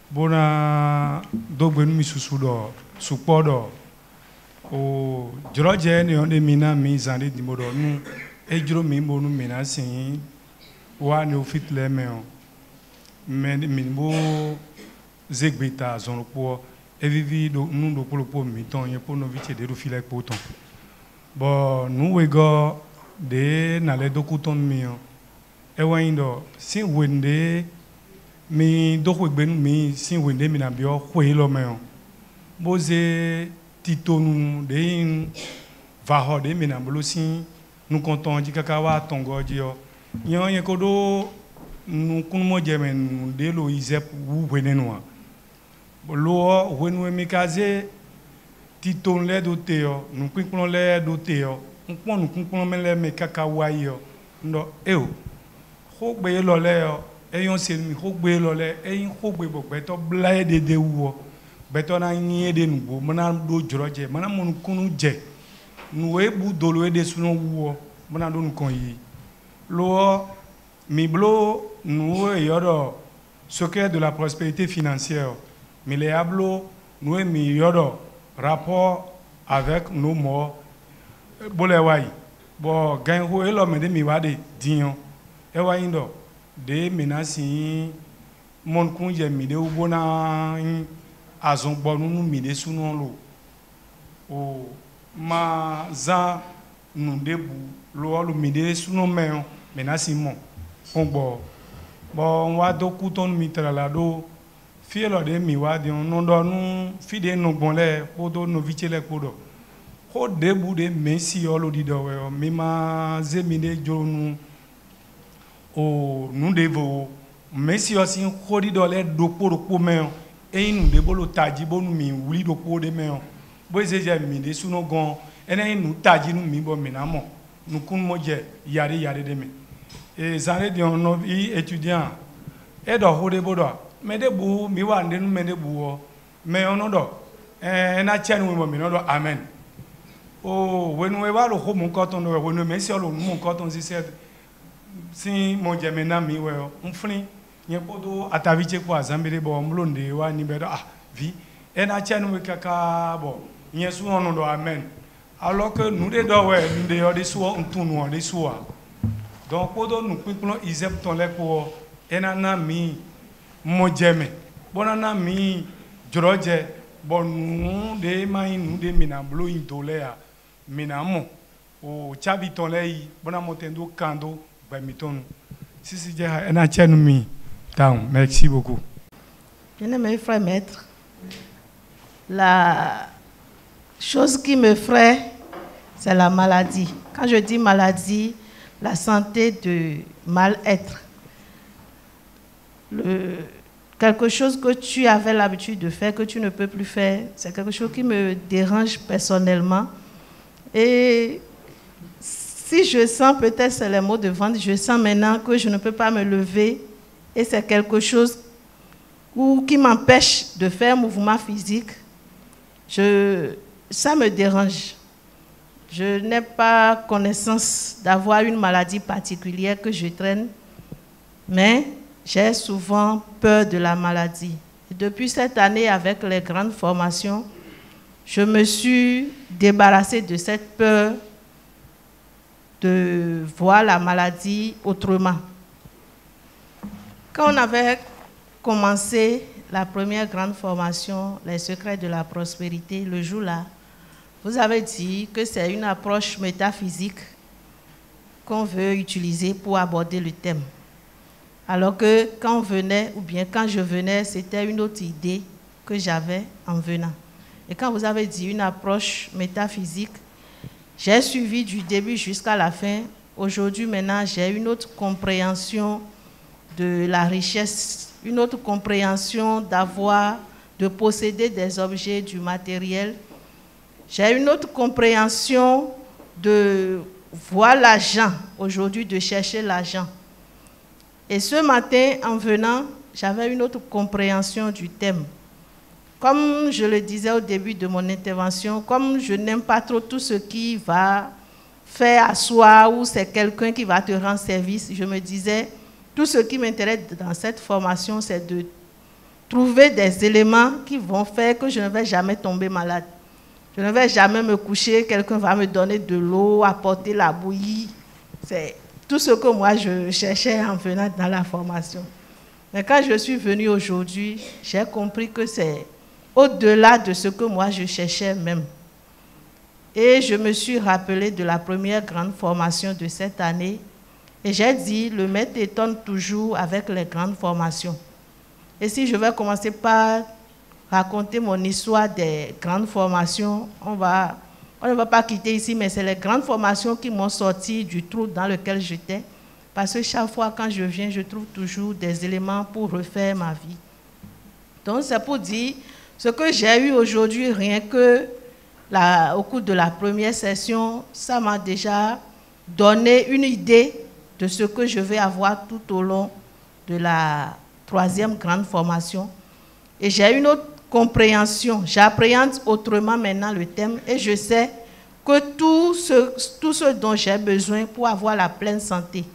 bona do gbenu mi susu do supo do o joroje ni on de mina mi zande di modo nu ejuro mi mo nu mi na sin wa ni o fit le me o me mi bo zegbeta zon po evivi do nu do po mi ton yen po no viche de do file po ton bo nu we go de na le dokuton mi o e wa indo si wende mi do ko gbenu mi si wende mi na bi o hwe lo me o bo ze titonu de in va ho de mi na bolo si nu konton ji kaka wa tongo ji o yan yen ko do nu kun mo je men de lo izep wu wenenu a lo wenu mi kaze titon le do te o nu pinpon le do te o npon nu pinpon me le me kaka wa yo ndo e o ho gbe lo le o eyon se mi ho gbe lo le eyin ho gbe gbogbe to bla de wu o beto na yin de nu bo mana do joroje mana mo kunu je nu e bu do lo de sunu wu o mana do nu kon yi lo mi blo nu e yodo secret de la prospérité financière mais les hablo nous mi yodo rapport avec nos morts bolé way bo gan ho elo me de mi wade dion e wa indo de menasi mon kun je mi de ubona azon gbonu nu mi de sunu lo o ma za nu debu lo lu mi de sunu me menasi mon ngbo bo wa do kuton mi trala do fielo de mi wa de no do nu fi de no gbonle po do no vichele po do ho debu de mensi olo di do we mi ma ze mi de jonu o nu devo mensi o sin khodi do le do po me e nu de bolo taji bonu mi wuli do po de me bo ze je mi de suno gon ene nu taji nu mi bo mi na mo nu kun mo je yare de me et zare de on étudiant e do ho de bodo me de bu mi wa nde nu me de bu o me ono do na chenu mo mi no do amen o wenu we wa lo ho mo koton do wenu me si lo mo koton si mo je me na mi we o mfuni yen podo ataviche kwa zambele bo mlonde wa ni be do vi na chenu we kaka bo yen su ono do amen alors que nous de do we nous de yo de so ntunu o de so a donc podo nu pinpon izep ton le ko na mi mo jeme bonana mi joroje bonu de mai nu de mina blo intolea mina mo o chabi ton lei bona motendo kando ba mitonu sisi je na chenu mi down merci beaucoup. Bien-aimé frère maître, la chose qui me fraie c'est la maladie. Quand je dis maladie, la santé de mal-être. Quelque chose que tu avais l'habitude de faire, que tu ne peux plus faire, c'est quelque chose qui me dérange personnellement. Et si je sens, peut-être c'est les maux de ventre, je sens maintenant que je ne peux pas me lever et c'est quelque chose qui m'empêche de faire mouvement physique, ça me dérange. Je n'ai pas connaissance d'avoir une maladie particulière que je traîne, mais j'ai souvent peur de la maladie. Et depuis cette année, avec les grandes formations, je me suis débarrassée de cette peur de voir la maladie autrement. Quand on avait commencé la première grande formation, les secrets de la prospérité, le jour-là, vous avez dit que c'est une approche métaphysique qu'on veut utiliser pour aborder le thème. Alors que quand on venait, ou bien quand je venais, c'était une autre idée que j'avais en venant. Et quand vous avez dit une approche métaphysique, j'ai suivi du début jusqu'à la fin. Aujourd'hui, maintenant, j'ai une autre compréhension de la richesse, une autre compréhension de posséder des objets, du matériel. J'ai une autre compréhension de voir l'argent, aujourd'hui, de chercher l'argent. Et ce matin, en venant, j'avais une autre compréhension du thème. Comme je le disais au début de mon intervention, comme je n'aime pas trop tout ce qui va fait à soi ou c'est quelqu'un qui va te rendre service. Je me disais, tout ce qui m'intéresse dans cette formation, c'est de trouver des éléments qui vont faire que je ne vais jamais tomber malade. Je ne vais jamais me coucher, quelqu'un va me donner de l'eau, apporter la bouillie. C'est tout ce que moi je cherchais en venant dans la formation. Mais quand je suis venue aujourd'hui, j'ai compris que c'est au-delà de ce que moi je cherchais même. Et je me suis rappelé de la première grande formation de cette année. Et j'ai dit, le maître étonne toujours avec les grandes formations. Et si je vais commencer par raconter mon histoire des grandes formations, on ne va pas quitter ici, mais c'est les grandes formations qui m'ont sorti du trou dans lequel j'étais. Parce que chaque fois quand je viens, je trouve toujours des éléments pour refaire ma vie. Donc c'est pour dire, ce que j'ai eu aujourd'hui, rien que au cours de la première session, ça m'a déjà donné une idée de ce que je vais avoir tout au long de la troisième grande formation. Et j'ai une autre compréhension. J'appréhende autrement maintenant le thème et je sais que tout ce dont j'ai besoin pour avoir la pleine santé,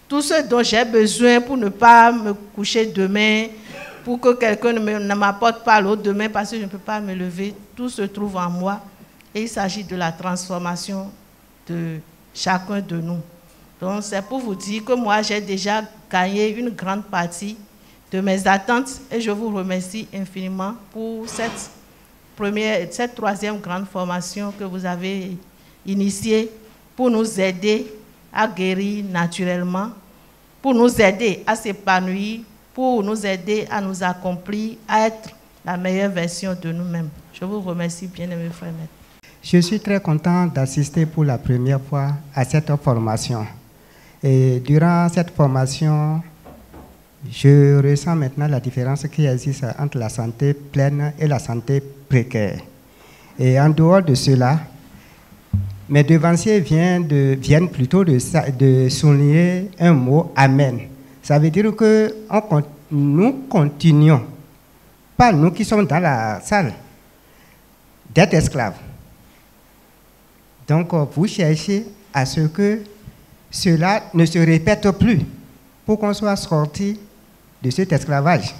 tout ce dont j'ai besoin pour ne pas me coucher demain, pour que quelqu'un ne m'apporte pas l'eau demain parce que je ne peux pas me lever, tout se trouve en moi. Et il s'agit de la transformation de chacun de nous. Donc c'est pour vous dire que moi j'ai déjà gagné une grande partie de mes attentes et je vous remercie infiniment pour cette troisième grande formation que vous avez initiée pour nous aider à guérir naturellement, pour nous aider à s'épanouir, pour nous aider à nous accomplir, à être la meilleure version de nous-mêmes. Je vous remercie, bien-aimés frères et maîtres. Je suis très content d'assister pour la première fois à cette formation. Et durant cette formation, je ressens maintenant la différence qui existe entre la santé pleine et la santé précaire. Et en dehors de cela, mes devanciers viennent plutôt de souligner un mot « Amen ». Ça veut dire que nous continuons, pas nous qui sommes dans la salle, d'être esclaves. Donc, vous cherchez à ce que cela ne se répète plus pour qu'on soit sorti de cet esclavage.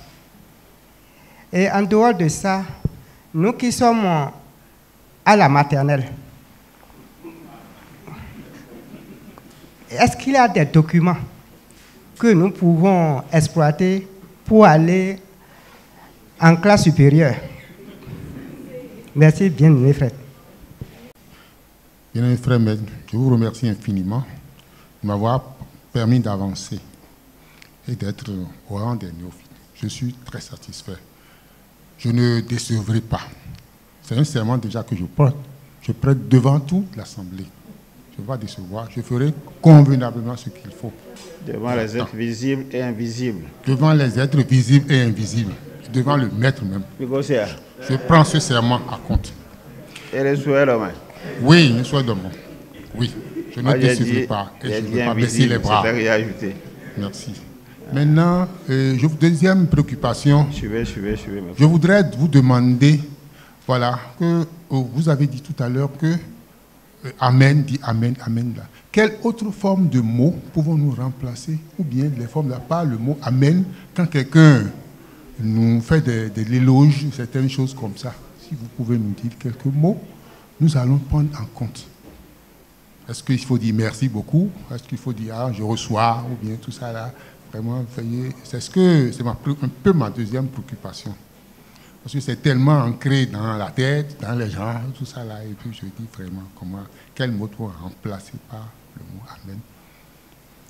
Et en dehors de ça, nous qui sommes à la maternelle, est-ce qu'il y a des documents que nous pouvons exploiter pour aller en classe supérieure? Merci bien, mes frères. Bien, mes frères, je vous remercie infiniment de m'avoir permis d'avancer et d'être au rang des néophytes. Je suis très satisfait. Je ne décevrai pas. C'est un serment déjà que je prête. Je prête devant toute l'Assemblée. Je ne vais pas décevoir. Je ferai convenablement ce qu'il faut. Devant les êtres visibles et invisibles. Devant les êtres visibles et invisibles. Devant le maître même. Je prends ce serment à compte. Et les souhaits demain? Oui, les souhaits demain. Oui. Je ne décevrai pas. Et je ne vais pas baisser les bras. Merci. Maintenant, deuxième préoccupation. Je voudrais vous demander, voilà, que vous avez dit tout à l'heure que Amen, dit Amen, Amen là. Quelle autre forme de mot pouvons-nous remplacer? Ou bien les formes là, pas le mot Amen, quand quelqu'un nous fait de l'éloge, certaines choses comme ça. Si vous pouvez nous dire quelques mots, nous allons prendre en compte. Est-ce qu'il faut dire merci beaucoup? Est-ce qu'il faut dire je reçois? Ou bien tout ça là? Vraiment, c'est un peu ma deuxième préoccupation. Parce que c'est tellement ancré dans la tête, dans les gens, tout ça là. Et puis je dis vraiment quel mot doit remplacer par le mot Amen.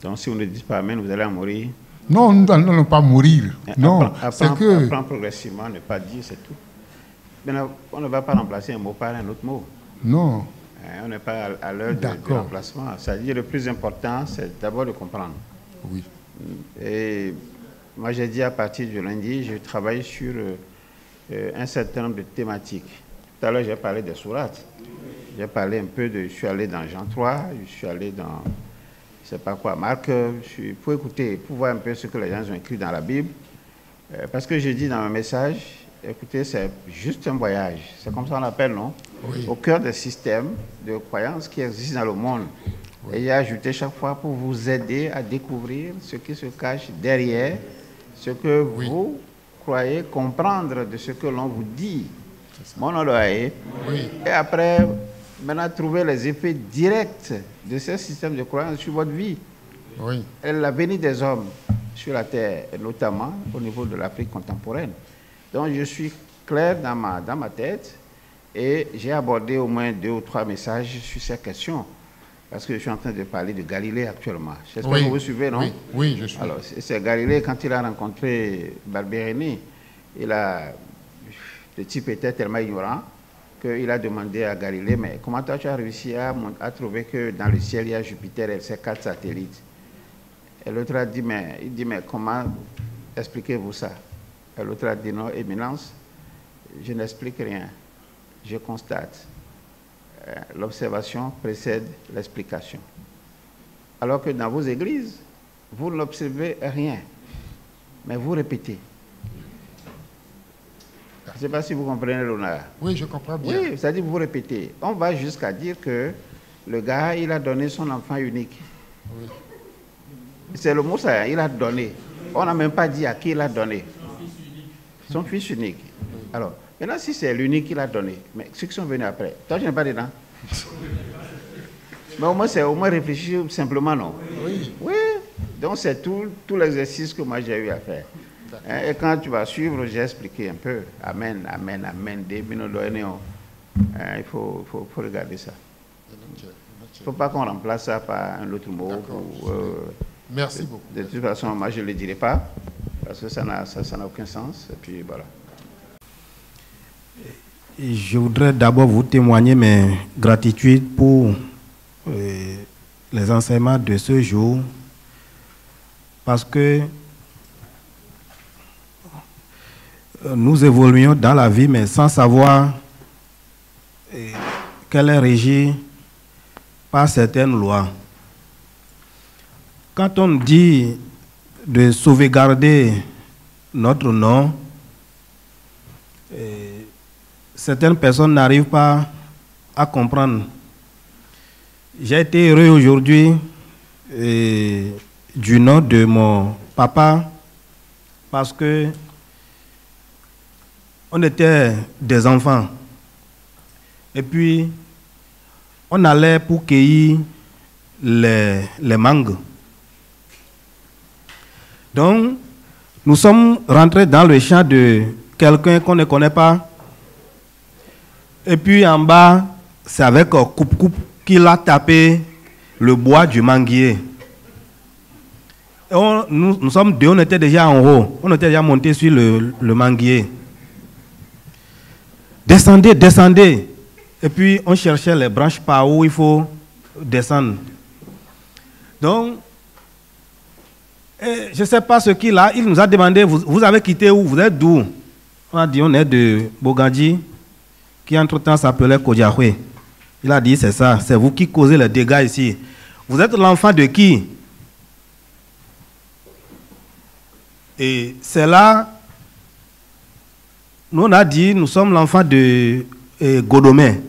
Donc si vous ne dites pas Amen, vous allez en mourir? Non, nous n'allons pas mourir. Non, c'est que... Apprends progressivement, ne pas dire, c'est tout. Maintenant, on ne va pas remplacer un mot par un autre mot. Non. On n'est pas à l'heure du remplacement. C'est-à-dire le plus important, c'est d'abord de comprendre. Oui. Et moi, j'ai dit à partir du lundi, je travaille sur un certain nombre de thématiques. Tout à l'heure, j'ai parlé des sourates. J'ai parlé un peu je suis allé dans Jean 3, je suis allé dans, je ne sais pas quoi, Marc. Pour écouter, pour voir un peu ce que les gens ont écrit dans la Bible. Parce que je dis dans mon message, écoutez, c'est juste un voyage. C'est comme ça qu'on l'appelle, non? au cœur des systèmes de croyances qui existent dans le monde. Et j'ai ajouté chaque fois pour vous aider à découvrir ce qui se cache derrière ce que vous croyez comprendre de ce que l'on vous dit. Mon oreille. Et après, maintenant, trouver les effets directs de ces systèmes de croyances sur votre vie. Et l'avenir des hommes sur la terre, et notamment au niveau de l'Afrique contemporaine. Donc, je suis clair dans ma tête et j'ai abordé au moins 2 ou 3 messages sur ces questions. Parce que je suis en train de parler de Galilée actuellement. J'espère que vous suivez, non? Oui, je suis. Alors, c'est Galilée, quand il a rencontré Barberini, le type était tellement ignorant qu'il a demandé à Galilée, mais comment tu as réussi à trouver que dans le ciel, il y a Jupiter et ses 4 satellites? Et l'autre a dit, mais comment expliquez-vous ça? Et l'autre a dit, non, Éminence, je n'explique rien, je constate. L'observation précède l'explication. Alors que dans vos églises, vous n'observez rien, mais vous répétez. Je ne sais pas si vous comprenez, Léonard. Oui, je comprends bien. Oui, c'est-à-dire que vous répétez. On va jusqu'à dire que le gars, il a donné son enfant unique. Oui. C'est le mot ça, il a donné. On n'a même pas dit à qui il a donné. Son fils unique. Alors, maintenant, si c'est l'unique qu'il a donné, mais ceux qui sont venus après, toi, je n'ai pas dedans. Mais au moins réfléchir simplement, non? Oui. Oui. Donc, c'est tout l'exercice que moi j'ai eu à faire. Et quand tu vas suivre, j'ai expliqué un peu. Amen, amen, amen. Il faut regarder ça. Il ne faut pas qu'on remplace ça par un autre mot. Merci beaucoup. De toute façon, moi, je ne le dirai pas, parce que ça n'a aucun sens. Et puis, voilà. Je voudrais d'abord vous témoigner mes gratitudes pour les enseignements de ce jour, parce que nous évoluons dans la vie, mais sans savoir qu'elle est régie par certaines lois. Quand on dit de sauvegarder notre nom, certaines personnes n'arrivent pas à comprendre. J'ai été heureux aujourd'hui du nom de mon papa parce que on était des enfants. Et puis, on allait pour cueillir les mangues. Donc, nous sommes rentrés dans le champ de quelqu'un qu'on ne connaît pas. Et puis en bas, c'est avec coupe-coupe qu'il a tapé le bois du manguier. Et nous sommes deux, on était déjà en haut. On était déjà monté sur le manguier. Descendez, descendez. Et puis on cherchait les branches par où il faut descendre. Donc, je ne sais pas ce qu'il a. Il nous a demandé, vous avez quitté où? Vous êtes d'où? On a dit, on est de Bogandji, qui entre-temps s'appelait Kodjahwe. Il a dit, c'est ça, c'est vous qui causez les dégâts ici. Vous êtes l'enfant de qui? Et c'est là, nous on a dit, nous sommes l'enfant de Godomé.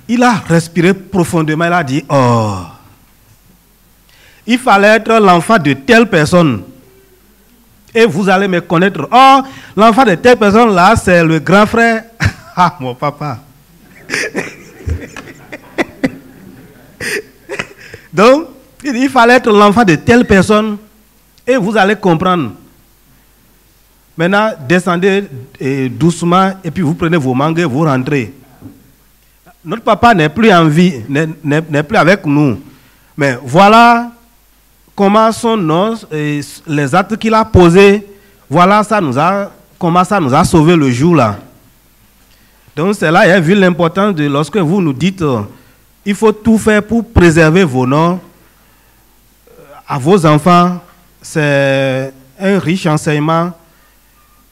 Il a respiré profondément, il a dit, oh, il fallait être l'enfant de telle personne. Et vous allez me connaître. Oh, l'enfant de telle personne là, c'est le grand frère. Ah, mon papa. Donc, il fallait être l'enfant de telle personne. Et vous allez comprendre. Maintenant, descendez doucement et puis vous prenez vos mangues et vous rentrez. Notre papa n'est plus en vie, n'est plus avec nous. Mais voilà comment son nom, les actes qu'il a posés, voilà comment ça nous a sauvés le jour-là. Donc c'est là, il a vu l'importance de lorsque vous nous dites, il faut tout faire pour préserver vos noms à vos enfants. C'est un riche enseignement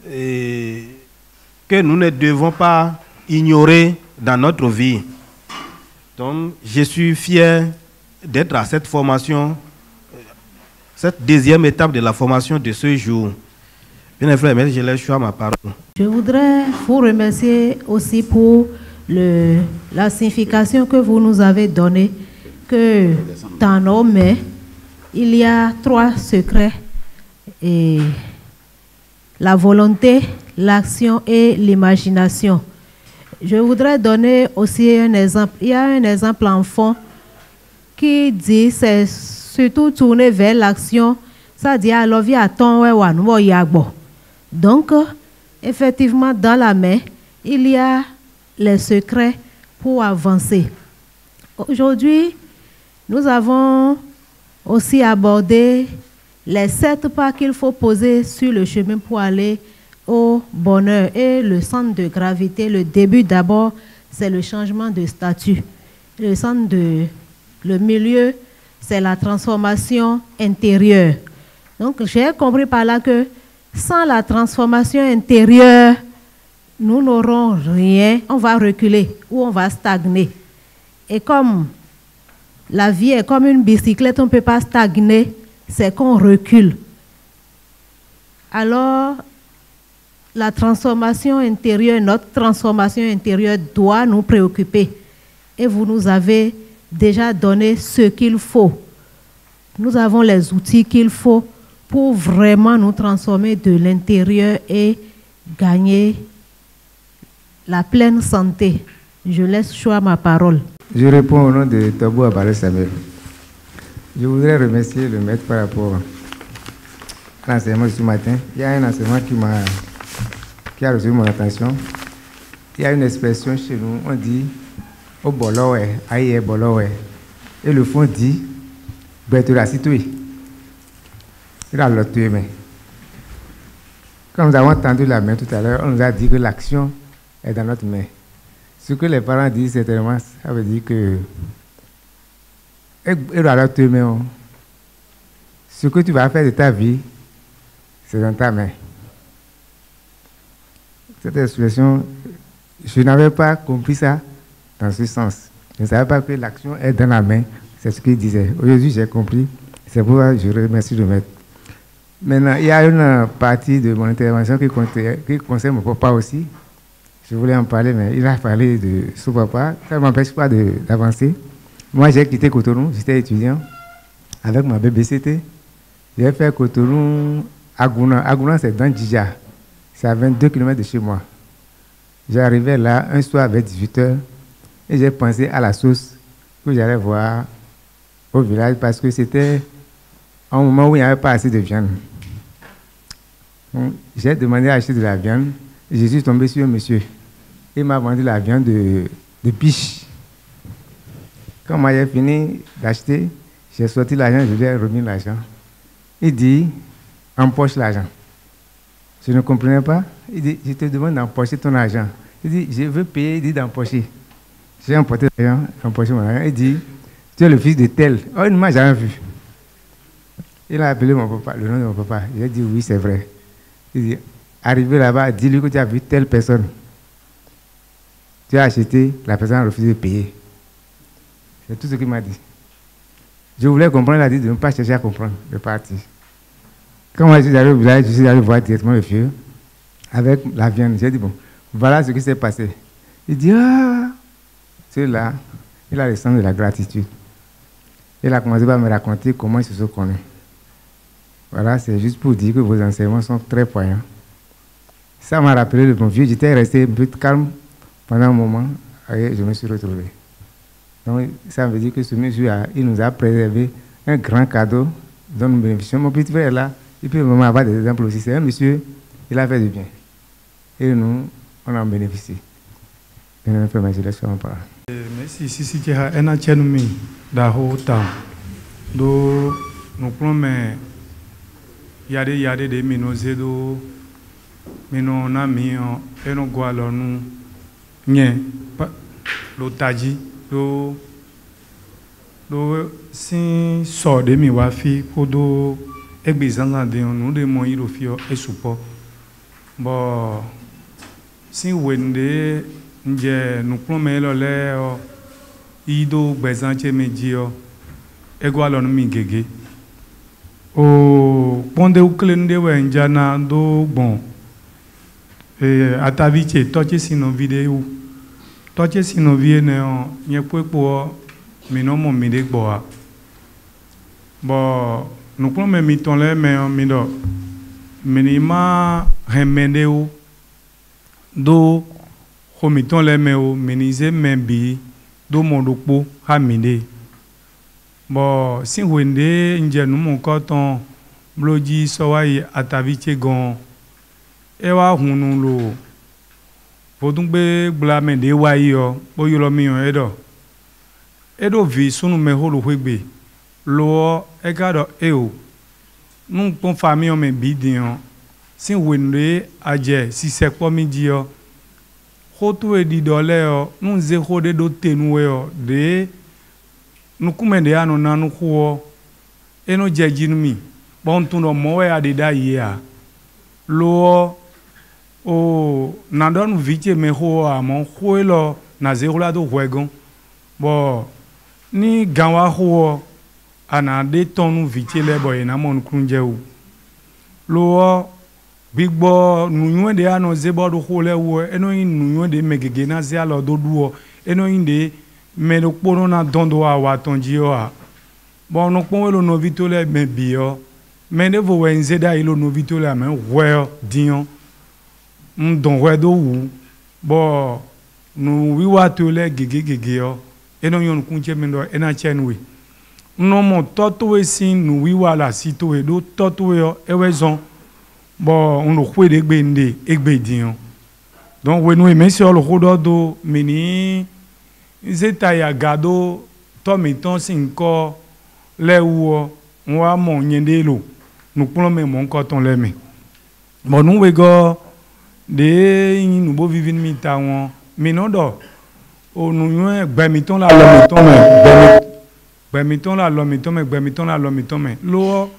que nous ne devons pas ignorer dans notre vie. Donc je suis fier d'être à cette formation, cette deuxième étape de la formation de ce jour. Bien frère, mais je laisse choix ma parole. Je voudrais vous remercier aussi pour la signification que vous nous avez donnée, que dans nos mains, il y a 3 secrets, et la volonté, l'action et l'imagination. Je voudrais donner aussi un exemple. Il y a un exemple en fond qui dit, c'est surtout tourner vers l'action. Ça dit, alors via ton yagbo. Donc, effectivement, dans la main, il y a les secrets pour avancer. Aujourd'hui, nous avons aussi abordé les 7 pas qu'il faut poser sur le chemin pour aller au bonheur. Et le centre de gravité, le début d'abord, c'est le changement de statut. Le milieu, c'est la transformation intérieure. Donc, j'ai compris par là que sans la transformation intérieure, nous n'aurons rien, on va reculer ou on va stagner. Et comme la vie est comme une bicyclette, on ne peut pas stagner, c'est qu'on recule. Alors, la transformation intérieure, notre transformation intérieure doit nous préoccuper. Et vous nous avez déjà donné ce qu'il faut. Nous avons les outils qu'il faut pour vraiment nous transformer de l'intérieur et gagner la pleine santé. Je laisse choix ma parole. Je réponds au nom de Tobo Abalé Samuel. Je voudrais remercier le maître par rapport à l'enseignement de ce matin. Il y a un enseignement qui a reçu mon attention. Il y a une expression chez nous, on dit au bolowe, aïe bolowe. Et le fond dit Betura situé. Il a l'autre main. Quand nous avons entendu la main tout à l'heure, on nous a dit que l'action est dans notre main. Ce que les parents disent, certainement, ça veut dire que ce que tu vas faire de ta vie, c'est dans ta main. Cette expression, je n'avais pas compris ça dans ce sens. Je ne savais pas que l'action est dans la main. C'est ce qu'il disait. Aujourd'hui, j'ai compris. C'est pourquoi je remercie le maître. Maintenant, il y a une partie de mon intervention qui concerne mon papa aussi. Je voulais en parler, mais il a parlé de son papa. Ça ne m'empêche pas d'avancer. Moi, j'ai quitté Cotonou, j'étais étudiant avec ma BBCT. J'ai fait Cotonou à Gounan. À Gounan, c'est dans Djidja. C'est à 22 km de chez moi. J'arrivais là un soir vers 18h et j'ai pensé à la sauce que j'allais voir au village parce que c'était un moment où il n'y avait pas assez de viande. J'ai demandé à acheter de la viande et je suis tombé sur un monsieur. Il m'a vendu la viande de biche. Quand moi j'ai fini d'acheter, j'ai sorti l'argent, je lui ai remis l'argent. Il dit, empoche l'argent. Je ne comprenais pas. Il dit, je te demande d'empocher ton argent. Il dit, je veux payer, il dit d'empocher. J'ai emporté l'argent, empoché mon argent. Il dit, tu es le fils de tel. Oh, il ne m'a jamais vu. Il a appelé mon papa, le nom de mon papa. J'ai dit, oui, c'est vrai. Il dit, arrivé là-bas, dis-lui que tu as vu telle personne. Tu as acheté, la personne a refusé de payer. C'est tout ce qu'il m'a dit. Je voulais comprendre, il a dit de ne pas chercher à comprendre, de partir. Quand moi je suis allé au village, je suis allé voir directement le vieux avec la viande. J'ai dit, bon, voilà ce qui s'est passé. Il dit, ah, celui-là, il a le sens de la gratitude. Il a commencé par me raconter comment il se sont connus. Voilà, c'est juste pour dire que vos enseignements sont très poignants. Ça m'a rappelé le bon vieux, j'étais resté un peu calme pendant un moment, et je me suis retrouvé. Donc, ça veut dire que ce monsieur, il nous a préservé un grand cadeau dont nous bénéficions. Mon petit frère là, il peut vraiment avoir des exemples aussi. C'est un monsieur, il a fait du bien. Et nous, on en bénéficie. Merci, si tu as un atchenoumi, d'aho tam, do, nous prenons, yade de minose do, mino na mio, et nous gualons nous, nye, l'otaji, do si sort de mi wafi pour do egbezanga de nous de mon irofio et support bon si wende nje nous promets le ido bezanche medio egwalo no mi gege O ponde uklende we njana do bon. Ataviche toche sino video. Toche sino vie ne nye po minomo mide boa. Bo nous prenons mes mitons là mais mido minima remendeu do homiton là mais o minize membi do mondokpo ha minde. Bon si wende nje nu mon koton bloji sowai ataviche gon ewa hunu lo vodungbe blame de wa yo boyolo mi on edo vi sunu me holo hwegbe lo egado eo nun pon famille on me bidion si wende aje si sekpo mi dio hotu e di dole o nun ze hode do tenu e o de nu kumende ano na nu ho eno jejinu mi bon tun do mo we adida ya lo o na don viche me ho amon ho lo na ze ho la do hwegon bo ni ganwa ho ana de tonu viche le boy na mon kunje u lo bigbo nu de ano ze bodo ho le wo eno yin nu de megege na ze alo do duo eno yin de me no pono na dondo wa tonji o a bon no pon lo no vitole me bio me ne vo wenze da ilo no vitole me we dion don we do wu bo nu wiwa to le gege o eno yon kunje me do ena chenwe no mo toto esin nu wiwa la sito e do toto e ewezon bo on lo hwe de gbende egbe dion donc we no e mention lo hodo do mini zeta ya gado tomiton sinko lewo wa mo nyende lo nu pon me mon koton le me bon nu we go de nu bo vivin mi ta won mi no do o nu yon gbemiton la lo miton me gbemiton la lo miton me gbemiton la lo miton me lo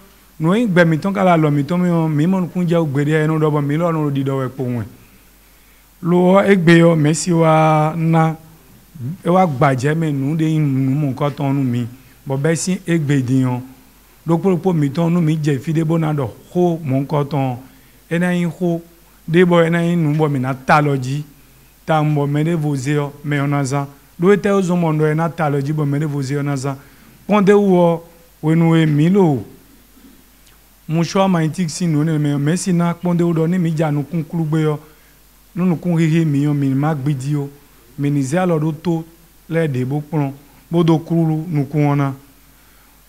nu yin gbemiton ka la lo miton me mi mo kun je ogbede enu do bo mi lo nu di do we po won lo egbe yo mesi wa na e wa gbaje me nu de nu mo nkan ton nu mi bo be sin egbe diyan lopo mi ton nu mi je fide bonado ho mo nkan ton ena yin ho de bo ena yin nu bo mi na taloji ta mbo me de vozeo me onaza do ete ozo mo ndo ena taloji bo me de vozeo onaza ponde wo wenu e milo mo sho ma intik sin no ne me si na ponde wo do ni mi ja nu kun klugbe yo nu kun hihi mi yo mi ma gbidi o menize alo to le de bo pon bodo krulu nuku ona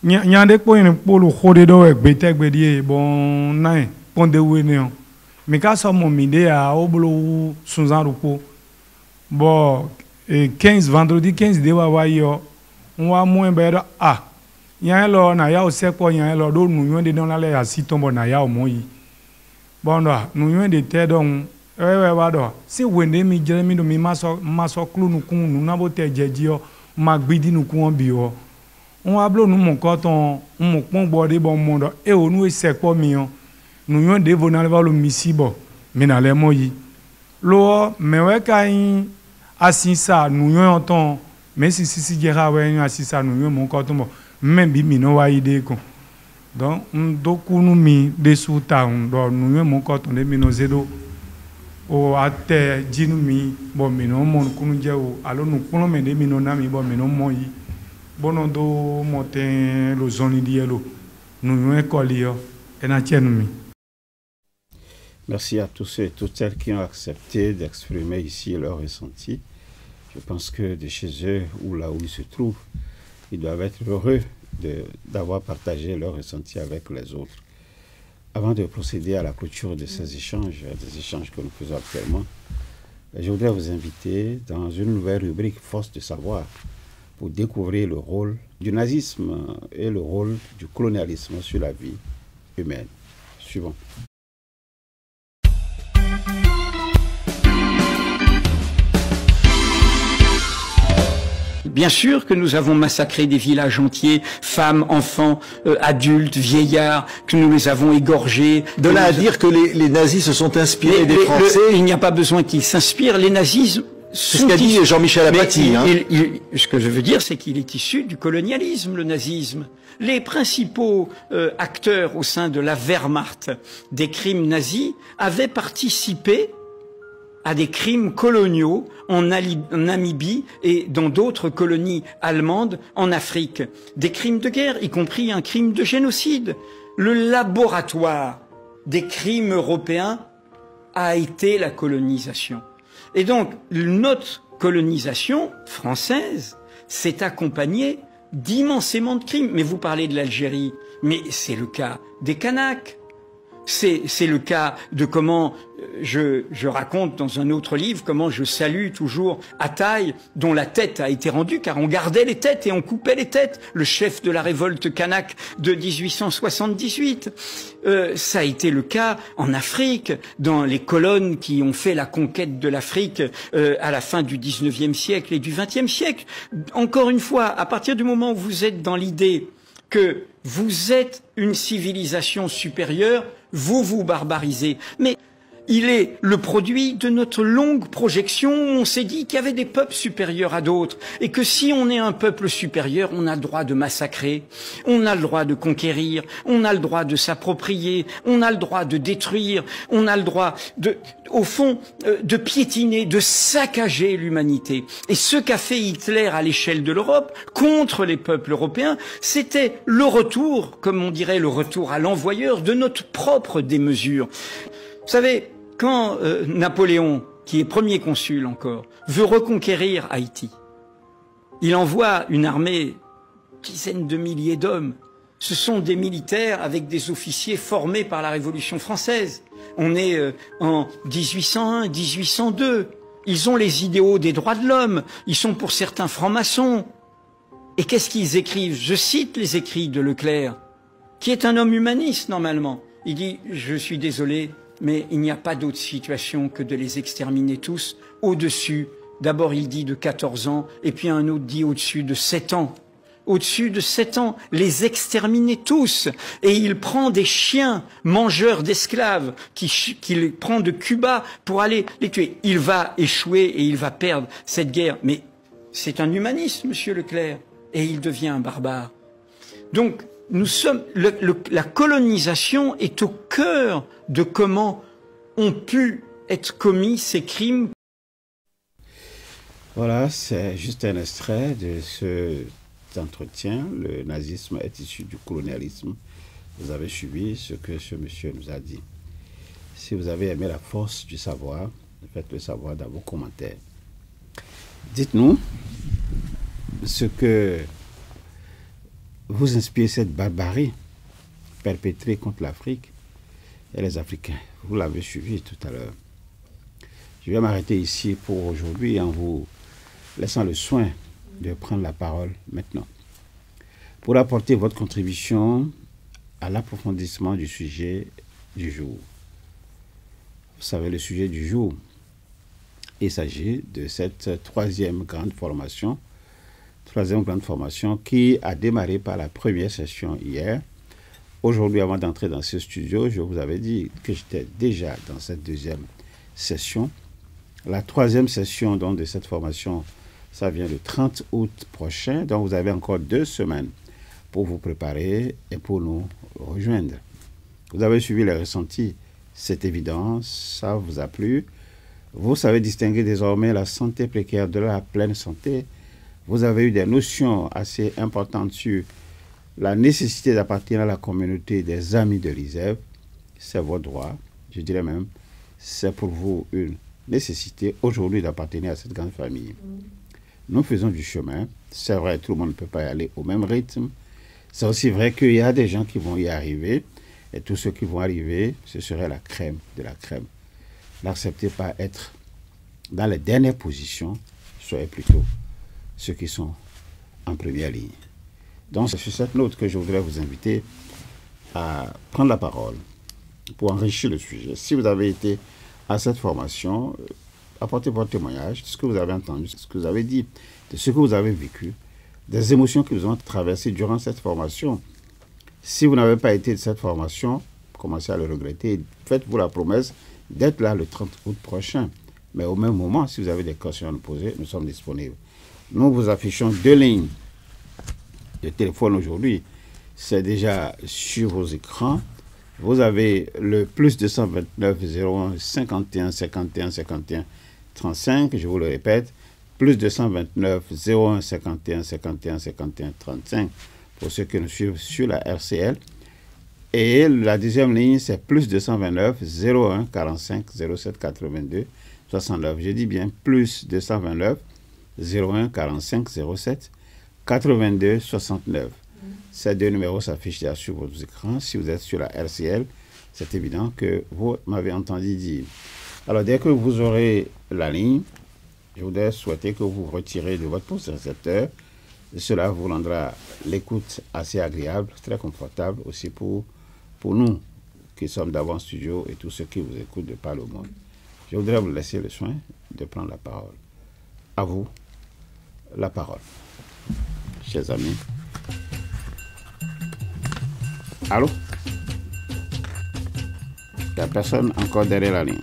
nyande po yin polo khode do egbe die bon nai ponde we ne o mi ka so mo mi de a oblo sunzan rupo bo 15 vendredi 15 de wa yo nwa mo en be do yan lo na ya o sepo yan lo do nu yon de don la le asiton bo na ya o mo yi bon do nu yon de te don ewe wa do si wende mi jeremi do mi maso klu nu kun nu na bo te jeji o ma gbidi nu kun bi o won ablo nu mo koton mo pon bo de bon mo do e o nu e sepo mi o nu yon de vo na le va lo misibo mi na le mo yi lo me we kan asisa nu yon ton me si jera we yon asisa nu yon mo koton bo même bi mi no wa ide ko donc do kunu mi de suta do nu yon mo koton de mi no zedo o ate jinu mi bo mi no mon kunu je o alo nu pon me de mi no na mi bo mi no mo yi bono do moten lo zoni dielo nu yon ekoli yo ena chenu mi. Merci à tous ceux et toutes celles qui ont accepté d'exprimer ici leur ressenti. Je pense que de chez eux ou là où ils se trouvent, ils doivent être heureux d'avoir partagé leur ressenti avec les autres. Avant de procéder à la clôture de ces échanges, des échanges que nous faisons actuellement, je voudrais vous inviter dans une nouvelle rubrique Force de savoir pour découvrir le rôle du nazisme et le rôle du colonialisme sur la vie humaine. Suivant. Bien sûr que nous avons massacré des villages entiers, femmes, enfants, adultes, vieillards, que nous les avons égorgés. De là à dire que les nazis se sont inspirés des Français. Il n'y a pas besoin qu'ils s'inspirent. Les nazis C'est ce qu'a dit Jean-Michel Apathy. Ce que je veux dire, c'est qu'il est issu du colonialisme, le nazisme. Les principaux acteurs au sein de la Wehrmacht des crimes nazis avaient participé à des crimes coloniaux en Namibie et dans d'autres colonies allemandes en Afrique. Des crimes de guerre, y compris un crime de génocide. Le laboratoire des crimes européens a été la colonisation. Et donc, notre colonisation française s'est accompagnée d'immensément de crimes. Mais vous parlez de l'Algérie, mais c'est le cas des Kanaks. C'est le cas de comment je raconte dans un autre livre comment je salue toujours Ataï, dont la tête a été rendue, car on gardait les têtes et on coupait les têtes, le chef de la révolte kanak de 1878. Ça a été le cas en Afrique, dans les colonnes qui ont fait la conquête de l'Afrique à la fin du 19e siècle et du 20e siècle. Encore une fois, à partir du moment où vous êtes dans l'idée que vous êtes une civilisation supérieure, vous vous barbarisez. Mais il est le produit de notre longue projection où on s'est dit qu'il y avait des peuples supérieurs à d'autres et que si on est un peuple supérieur, on a le droit de massacrer, on a le droit de conquérir, on a le droit de s'approprier, on a le droit de détruire, on a le droit au fond, de piétiner, de saccager l'humanité. Et ce qu'a fait Hitler à l'échelle de l'Europe contre les peuples européens, c'était le retour, comme on dirait le retour à l'envoyeur, de notre propre démesure. Vous savez, quand Napoléon, qui est premier consul encore, veut reconquérir Haïti, il envoie une armée, dizaines de milliers d'hommes. Ce sont des militaires avec des officiers formés par la Révolution française. On est en 1801, 1802. Ils ont les idéaux des droits de l'homme. Ils sont pour certains francs-maçons. Et qu'est-ce qu'ils écrivent? Je cite les écrits de Leclerc, qui est un homme humaniste normalement. Il dit « Je suis désolé, mais il n'y a pas d'autre situation que de les exterminer tous au-dessus ». D'abord il dit de 14 ans, et puis un autre dit au-dessus de 7 ans. Au-dessus de 7 ans, les exterminer tous. Et il prend des chiens mangeurs d'esclaves qu'il prend de Cuba pour aller les tuer. Il va échouer et il va perdre cette guerre. Mais c'est un humaniste, monsieur Leclerc, et il devient un barbare. Donc, nous sommes, la colonisation est au cœur de comment ont pu être commis ces crimes. Voilà, c'est juste un extrait de cet entretien. Le nazisme est issu du colonialisme. Vous avez suivi ce que ce monsieur nous a dit. Si vous avez aimé la force du savoir, faites-le savoir dans vos commentaires. Dites-nous ce que vous inspire cette barbarie perpétrée contre l'Afrique et les Africains. Vous l'avez suivi tout à l'heure. Je vais m'arrêter ici pour aujourd'hui en vous laissant le soin de prendre la parole maintenant pour apporter votre contribution à l'approfondissement du sujet du jour. Vous savez, le sujet du jour, il s'agit de cette troisième grande formation qui a démarré par la première session hier. Aujourd'hui, avant d'entrer dans ce studio, je vous avais dit que j'étais déjà dans cette deuxième session. La troisième session donc, de cette formation, ça vient le 30 août prochain. Donc, vous avez encore 2 semaines pour vous préparer et pour nous rejoindre. Vous avez suivi les ressentis. C'est évident, ça vous a plu. Vous savez distinguer désormais la santé précaire de la pleine santé. Vous avez eu des notions assez importantes sur la nécessité d'appartenir à la communauté des amis de l'ISEV. C'est votre droit, je dirais même, c'est pour vous une nécessité aujourd'hui d'appartenir à cette grande famille. Nous faisons du chemin. C'est vrai, tout le monde ne peut pas y aller au même rythme. C'est aussi vrai qu'il y a des gens qui vont y arriver. Et tous ceux qui vont arriver, ce serait la crème de la crème. N'acceptez pas être dans les dernières positions. Soyez plutôt ceux qui sont en première ligne. Donc, c'est sur cette note que je voudrais vous inviter à prendre la parole pour enrichir le sujet. Si vous avez été à cette formation, apportez votre témoignage de ce que vous avez entendu, de ce que vous avez dit, de ce que vous avez vécu, des émotions qui vous ont traversées durant cette formation. Si vous n'avez pas été de cette formation, commencez à le regretter. Faites-vous la promesse d'être là le 30 août prochain. Mais au même moment, si vous avez des questions à nous poser, nous sommes disponibles. Nous vous affichons 2 lignes de téléphone aujourd'hui. C'est déjà sur vos écrans. Vous avez le plus 229 01 51 51 51 35. Je vous le répète. Plus 229 01 51 51 51 35 pour ceux qui nous suivent sur la RCL. Et la deuxième ligne, c'est plus 229 01 45 07 82 69. Je dis bien plus 229 01 45 07 82 69. Ces 2 numéros s'affichent déjà sur votre écran. Si vous êtes sur la RCL, c'est évident que vous m'avez entendu dire. Alors, dès que vous aurez la ligne, je voudrais souhaiter que vous retirez de votre poste récepteur. Cela vous rendra l'écoute assez agréable, très confortable aussi pour nous qui sommes d'abord en studio et tous ceux qui vous écoutent de par le monde. Je voudrais vous laisser le soin de prendre la parole. À vous, la parole. Chers amis. Allô? Il n'y a personne encore derrière la ligne.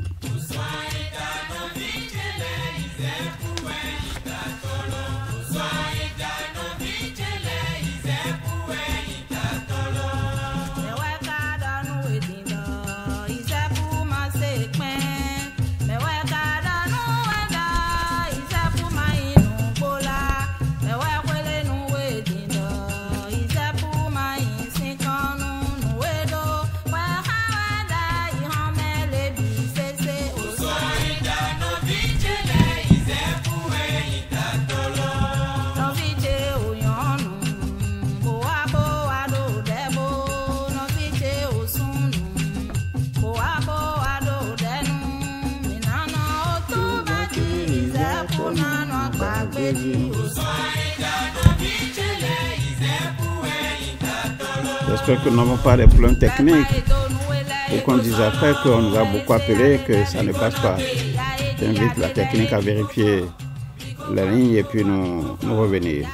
J'espère que nous n'avons pas de problèmes techniques et qu'on dise après qu'on nous a beaucoup appelé que ça ne passe pas. J'invite la technique à vérifier la ligne et puis nous revenir.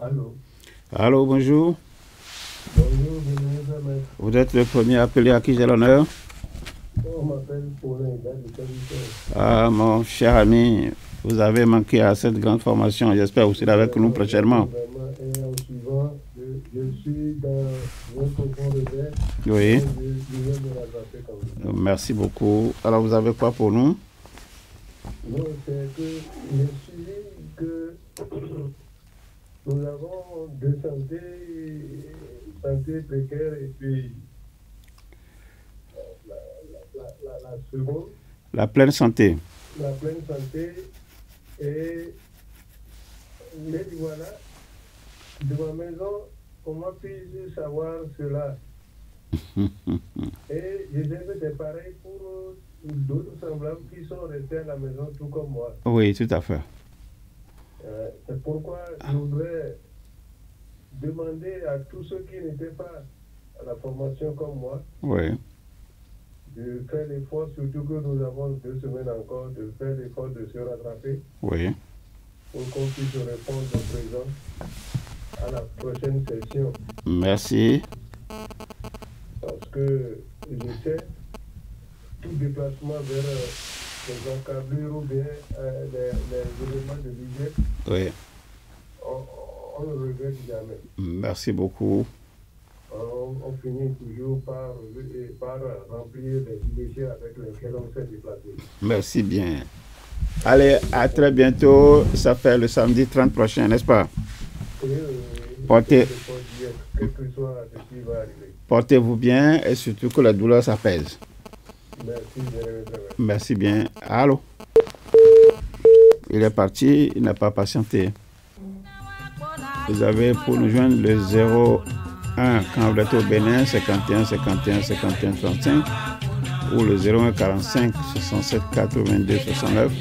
Allô. Allô, bonjour. Bonjour, vous êtes le premier appelé à qui j'ai l'honneur? On m'appelle Paulin. Ah, mon cher ami, vous avez manqué à cette grande formation. J'espère que vous serez avec nous prochainement. Je suis dans votre fond de verre. Oui. Merci beaucoup. Alors, vous avez quoi pour nous? Non, c'est que je suis que nous avons de santé précaire et puis la seconde. La pleine santé. La pleine santé et mais voilà, de ma maison, comment puis-je savoir cela? Et je sais que c'est pareil pour d'autres semblables qui sont restés à la maison tout comme moi. Oui, tout à fait. C'est pourquoi je voudrais demander à tous ceux qui n'étaient pas à la formation comme moi, oui, de faire l'effort, surtout que nous avons 2 semaines encore, de faire l'effort de se rattraper, oui, pour qu'on puisse répondre présent à la prochaine session. Merci. Parce que je sais, tout déplacement vers les encablures ou bien les éléments de budget, oui, on ne regrette jamais. Merci beaucoup. On finit toujours par remplir les budgets avec lesquels on s'est déplacé. Merci bien. Allez, à très bientôt. Ça fait le samedi 30 prochain, n'est-ce pas? Oui, Portez... quel que soit ce qui va arriver. Portez-vous bien et surtout que la douleur s'apaise. Merci bien. Allô? Il est parti, il n'a pas patienté. Vous avez pour nous joindre le 01 quand vous êtes au Bénin, 51 51 51 35 ou le 01 45 67 82 69.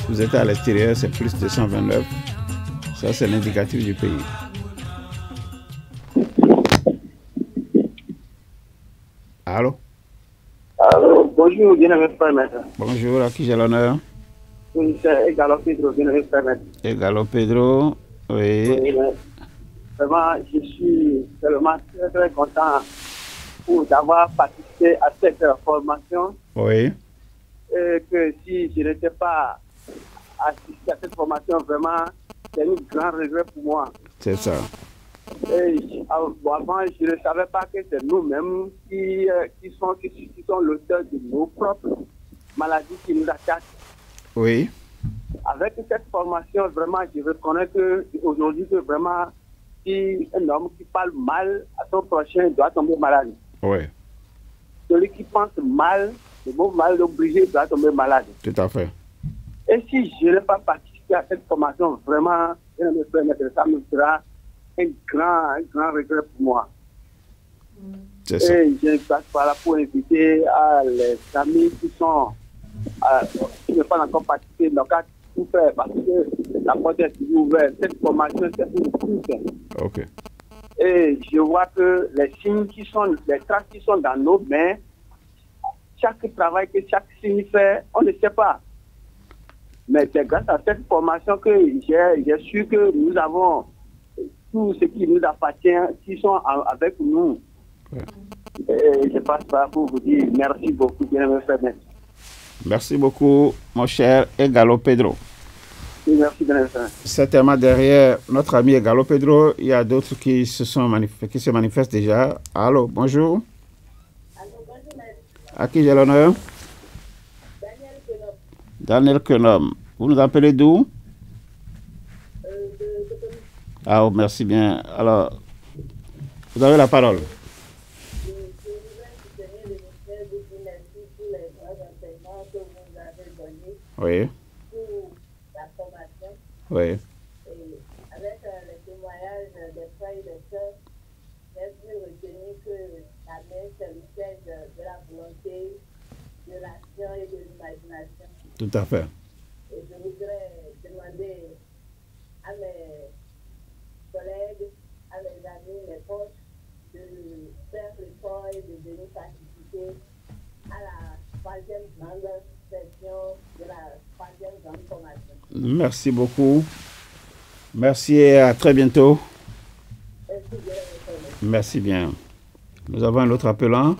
Vous êtes à l'extérieur, c'est plus 229. Ça, c'est l'indicatif du pays. Allô? Allô, bonjour, bien-aimé frère maître. Bonjour, à qui j'ai l'honneur? Oui, c'est Egalo Pedro, bien-aimé frère maître. Egalo Pedro, oui. Oui, vraiment, je suis tellement très, très content d'avoir participé à cette formation. Oui. Et que si je n'étais pas assisté à cette formation, vraiment, c'est un grand regret pour moi. C'est ça. Et, avant, je ne savais pas que c'est nous-mêmes qui sont l'auteur de nos propres maladies qui nous attaquent. Oui. Avec cette formation, vraiment, je reconnais qu'aujourd'hui, que vraiment, si un homme qui parle mal à son prochain doit tomber malade. Oui. Celui qui pense mal, le mot mal obligé doit tomber malade. Tout à fait. Et si je n'ai pas participé à cette formation, vraiment, ça me sera un grand regret pour moi. C'est ça. Et je passe par là pour inviter à les amis qui ne pas encore participé, donc à tout faire parce que la porte est ouverte. Cette formation, c'est pour tous. Ok. Et je vois que les signes les traces qui sont dans nos mains, chaque travail que chaque signe fait, on ne sait pas. Mais c'est grâce à cette formation que j'ai su que nous avons tout ce qui nous appartient, qui sont avec nous. Ouais. Et je passe par pour vous dire merci beaucoup, bien-aimé frère. Merci beaucoup, mon cher Egalo Pedro. Oui, merci, bien-aimé frère. Certainement, derrière notre ami Egalo Pedro, il y a d'autres qui se manifestent déjà. Allô, bonjour. Allô, bonjour, maître. À qui j'ai l'honneur? Daniel Kenom. Daniel Kenom. Vous nous appelez d'où? Ah, oh, merci bien. Alors, vous avez la parole. Je voudrais soutenir le ministère de merci pour les grands enseignements que vous nous avez donnés. Oui. Pour la formation. Oui. Et avec les témoignages des frères et des sœurs, j'ai pu retenir que la main, c'est le siège de la volonté, de l'action et de l'imagination. Tout à fait. Et je voudrais demander à mes collègues, à mes amis, mes proches, de faire l'effort et de venir participer à la 3e grande session de la 3e grande formation. Merci beaucoup. Merci et à très bientôt. Merci bien. Nous avons un autre appelant.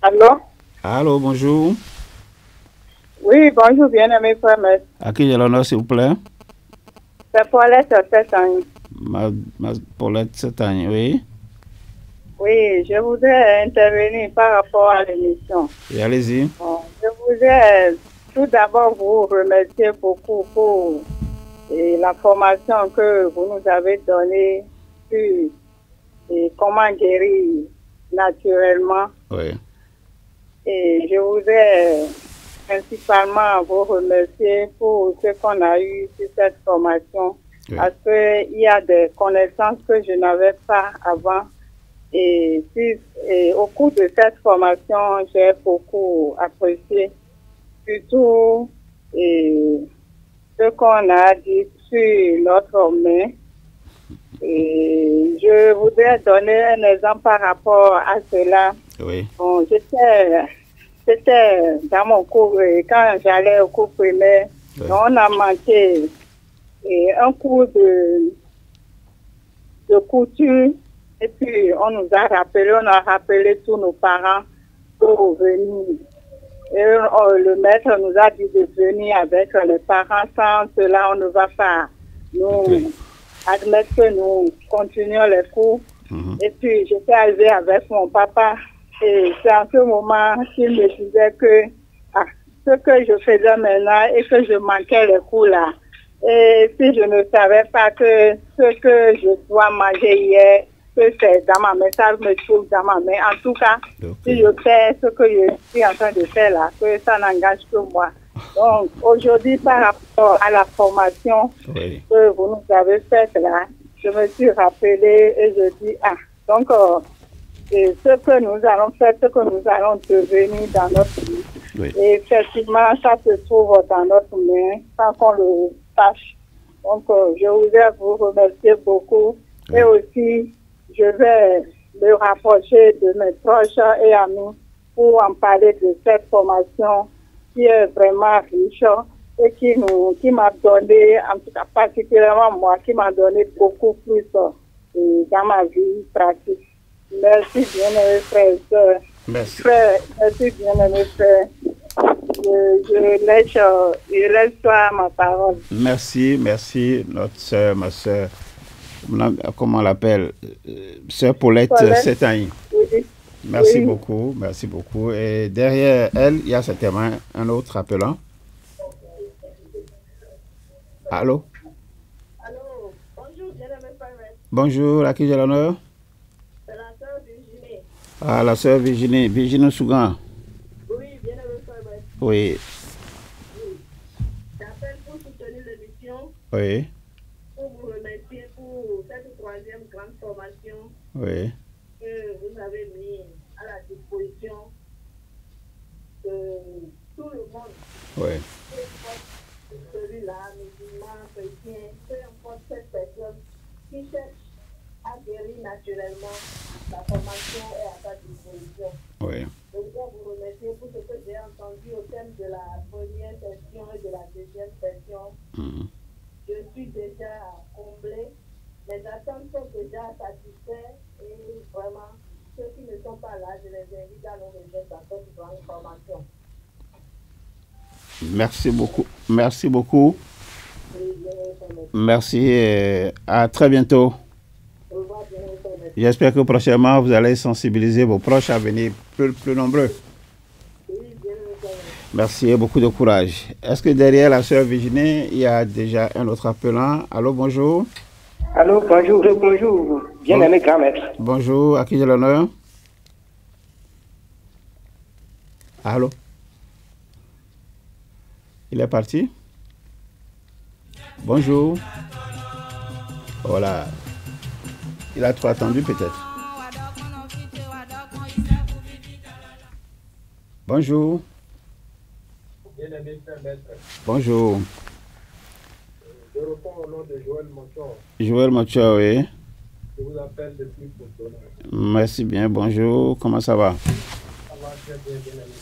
Allô? Allô, bonjour. Oui, bonjour, bien-aimé frère. À qui j'ai l'honneur, s'il vous plaît? C'est Paulette, 7 ans. Paulette, 7 ans, oui. Oui, je voudrais intervenir par rapport à l'émission. Et allez-y. Bon, je voudrais tout d'abord vous remercier beaucoup pour la formation que vous nous avez donnée sur comment guérir naturellement. Oui. Et je voudrais principalement vous remercier pour ce qu'on a eu sur cette formation. Oui. Parce qu'il y a des connaissances que je n'avais pas avant. Et au cours de cette formation, j'ai beaucoup apprécié, surtout ce qu'on a dit sur notre main. Et je voudrais donner un exemple par rapport à cela. Oui. Bon, c'était dans mon cours, et quand j'allais au cours primaire, oui. On a manqué un cours de couture. Et puis, on a rappelé tous nos parents pour venir. Et le maître nous a dit de venir avec les parents. Sans cela, on ne va pas nous admettre que nous continuions les cours. Et puis, j'étais arrivée avec mon papa. Et c'est en ce moment qu'il me disait que ce que je faisais maintenant et que je manquais les cours là. Et si je ne savais pas que ce que je dois manger hier, que c'est dans ma main, ça me trouve dans ma main. En tout cas, si je fais ce que je suis en train de faire là, que ça n'engage que moi. Donc, aujourd'hui, par rapport à la formation que vous nous avez faite là, je me suis rappelé et je dis, donc, et ce que nous allons faire, ce que nous allons devenir dans notre vie. Et effectivement, ça se trouve dans notre main, sans qu'on le sache. Donc, je voudrais vous remercier beaucoup. Et aussi, je vais me rapprocher de mes proches et amis pour en parler de cette formation qui est vraiment riche et qui m'a donné, en tout cas particulièrement moi, qui m'a donné beaucoup plus dans ma vie pratique. Merci bien-aimés frères et sœurs. Merci. Merci bien-aimés frères. Je laisse toi ma parole. Merci, notre sœur, ma sœur. Comment on l'appelle? Sœur Paulette Setaï. Oui. Merci beaucoup, merci beaucoup. Et derrière elle, il y a certainement un autre appelant. Allô? Allô, bonjour, bien-aimé frère. Bonjour, à qui j'ai l'honneur? C'est la sœur Virginie. Ah, la sœur Virginie, Virginie Sougan. Oui, bien-aimé frère. Oui. J'appelle pour soutenir l'émission. Oui. Pour vous remercier pour cette troisième grande formation. Oui. Que vous avez mis à la disposition de tout le monde. Oui. Celui-là, musulman, chrétien, peu importe cette personne qui cherche à guérir naturellement, la formation est à sa disposition. Oui. Je voudrais vous remercier pour ce que j'ai entendu au thème de la première session et de la deuxième session. Je suis déjà comblé. Les attentes sont déjà satisfaites et vraiment, ceux qui ne sont pas là, je les invite à nous rejoindre dans cette grande formation. Merci beaucoup. Merci beaucoup. Merci et à très bientôt. J'espère que prochainement, vous allez sensibiliser vos proches à venir plus nombreux. Merci et beaucoup de courage. Est-ce que derrière la sœur Virginie, il y a déjà un autre appelant? Allô, bonjour. Allô, bonjour, bonjour. Bien-aimé grand maître. Bonjour, à qui j'ai l'honneur? Allô? Il est parti? Bonjour. Voilà. Il a trop attendu peut-être. Bonjour. Bonjour. Je réponds au nom de Joël Mochor. Joël Mochor, oui. Je vous appelle depuis Cotonou. Merci bien, bonjour. Comment ça va? Ça va très bien, bien aimé.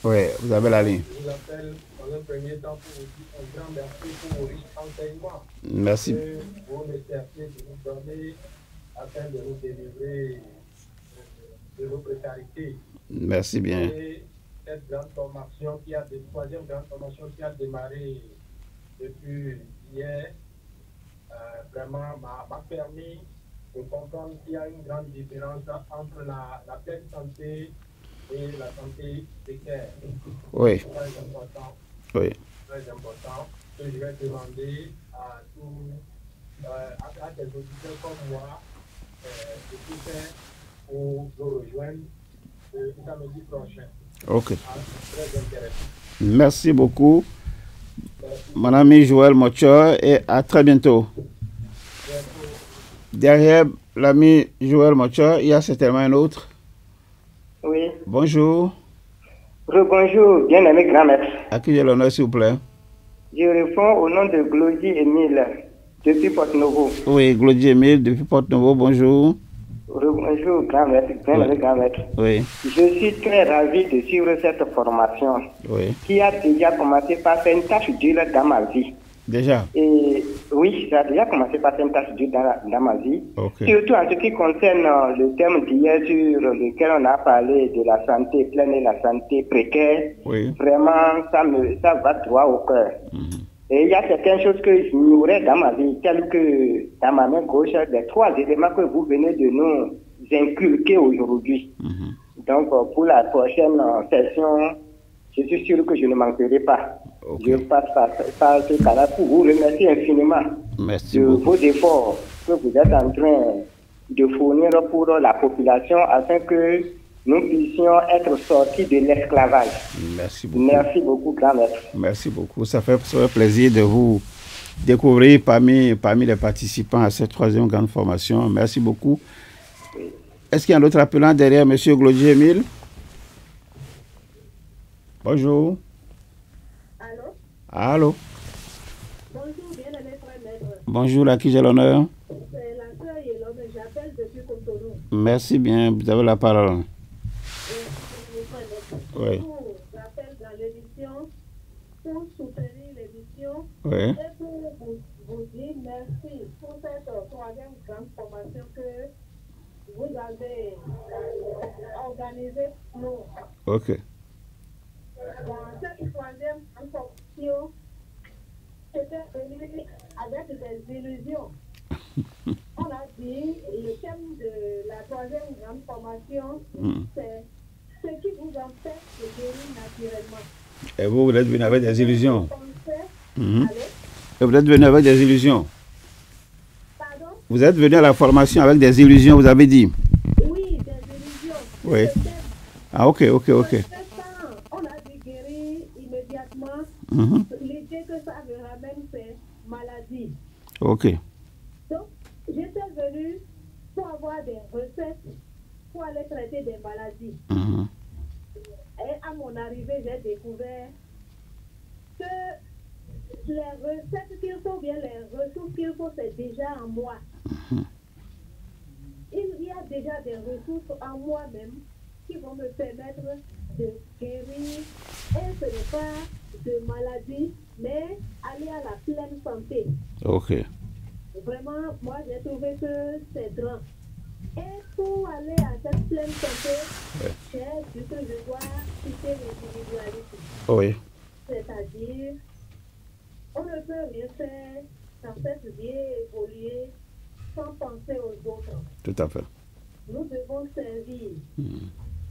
Oui, vous avez la ligne. Je vous appelle dans un premier temps pour vous dire un grand merci pour vos riches enseignements. Merci. Que vous nous cherchez de nous donner afin de nous délivrer de nos précarités. Merci bien. Et cette grande formation qui a des troisième grande formation qui a démarré depuis hier, vraiment m'a permis de comprendre qu'il y a une grande différence entre la pleine santé et la santé précaire. Oui. C'est très important. Oui. Très important. Que je vais demander à tous, à des auditeurs comme moi, de tout faire pour nous rejoindre le samedi prochain. Ok. Très intéressant. Merci beaucoup, mon ami Joël Mochor, et à très bientôt. Derrière l'ami Joël Mochor, il y a certainement un autre. Oui. Bonjour. Rebonjour, bien-aimé grand maître. À qui j'ai l'honneur, s'il vous plaît? Je réponds au nom de Glody Émile, depuis Porte-Nouveau. Oui, Glody Émile, depuis Porte-Nouveau, bonjour. Bonjour, grand maître, bien-aimé grand maître. Oui. Je suis très ravi de suivre cette formation qui a déjà commencé par faire une tâche dure dans ma vie. Déjà? Et oui, ça a déjà commencé par faire une tâche dure dans ma vie. Surtout en ce qui concerne le thème d'hier sur lequel on a parlé de la santé pleine et la santé précaire. Oui. Vraiment, ça va droit au cœur. Et il y a certaines choses que j'ignorais dans ma vie, telles que dans ma main gauche, les trois éléments que vous venez de nous inculquer aujourd'hui. Donc, pour la prochaine session, je suis sûr que je ne manquerai pas. Je passe par ce cas-là pour vous remercier infiniment de vos efforts que vous êtes en train de fournir pour la population afin que nous puissions être sortis de l'esclavage. Merci beaucoup. Merci beaucoup, grand maître. Merci beaucoup. Ça fait plaisir de vous découvrir parmi les participants à cette 3e grande formation. Merci beaucoup. Oui. Est-ce qu'il y a un autre appelant derrière M. Glodier Emile? Bonjour. Allô? Allô? Bonjour, bien-aimé frère maître. Bonjour, à qui j'ai l'honneur? C'est la sœur Yelome, j'appelle depuis Cotonou. Merci bien, vous avez la parole. Oui. Je vous rappelle dans l'émission pour soutenir l'émission oui. et pour vous dire merci pour cette 3e grande formation que vous avez organisée pour nous. Ok. Dans cette 3e grande formation, j'étais venu avec des illusions. On a dit le thème de la 3e grande formation, c'est ce qui vous empêche de guérir naturellement. Et vous êtes venu avec des illusions. Et vous êtes venu avec des illusions. Pardon? Vous êtes venu à la formation avec des illusions, vous avez dit. Oui, des illusions. Oui. Ah, ok. On a dû guérir immédiatement. L'idée que ça me ramène, c'est maladie. Ok. Donc, j'étais venue pour avoir des recettes pour aller traiter des maladies. Et à mon arrivée, j'ai découvert que les recettes qu'il faut, bien les ressources qu'il faut, c'est déjà en moi. Il y a déjà des ressources en moi-même qui vont me permettre de guérir. Et ce n'est pas de maladie, mais aller à la pleine santé. Ok. Vraiment, moi, j'ai trouvé que c'est grand. Et pour aller à cette pleine santé, j'ai dit que je dois quitter l'individualité. Oui. C'est-à-dire, on ne peut rien faire dans cette vie évoluer sans penser aux autres. Tout à fait. Nous devons servir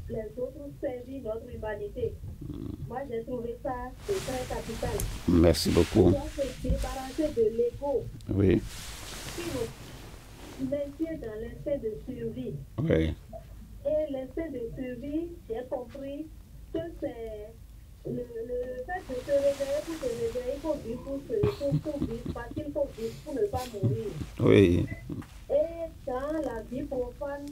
les autres, servir notre humanité. Moi, j'ai trouvé ça très capital. Merci beaucoup. On doit se débarrasser de l'ego. Oui. Métier dans l'instinct de survie. Oui. Et l'instinct de survie, j'ai compris que c'est le fait de se réveiller pour se réveiller, il faut vivre pour vivre, parce qu'il faut vivre pour ne pas mourir. Oui. Et dans la vie profane,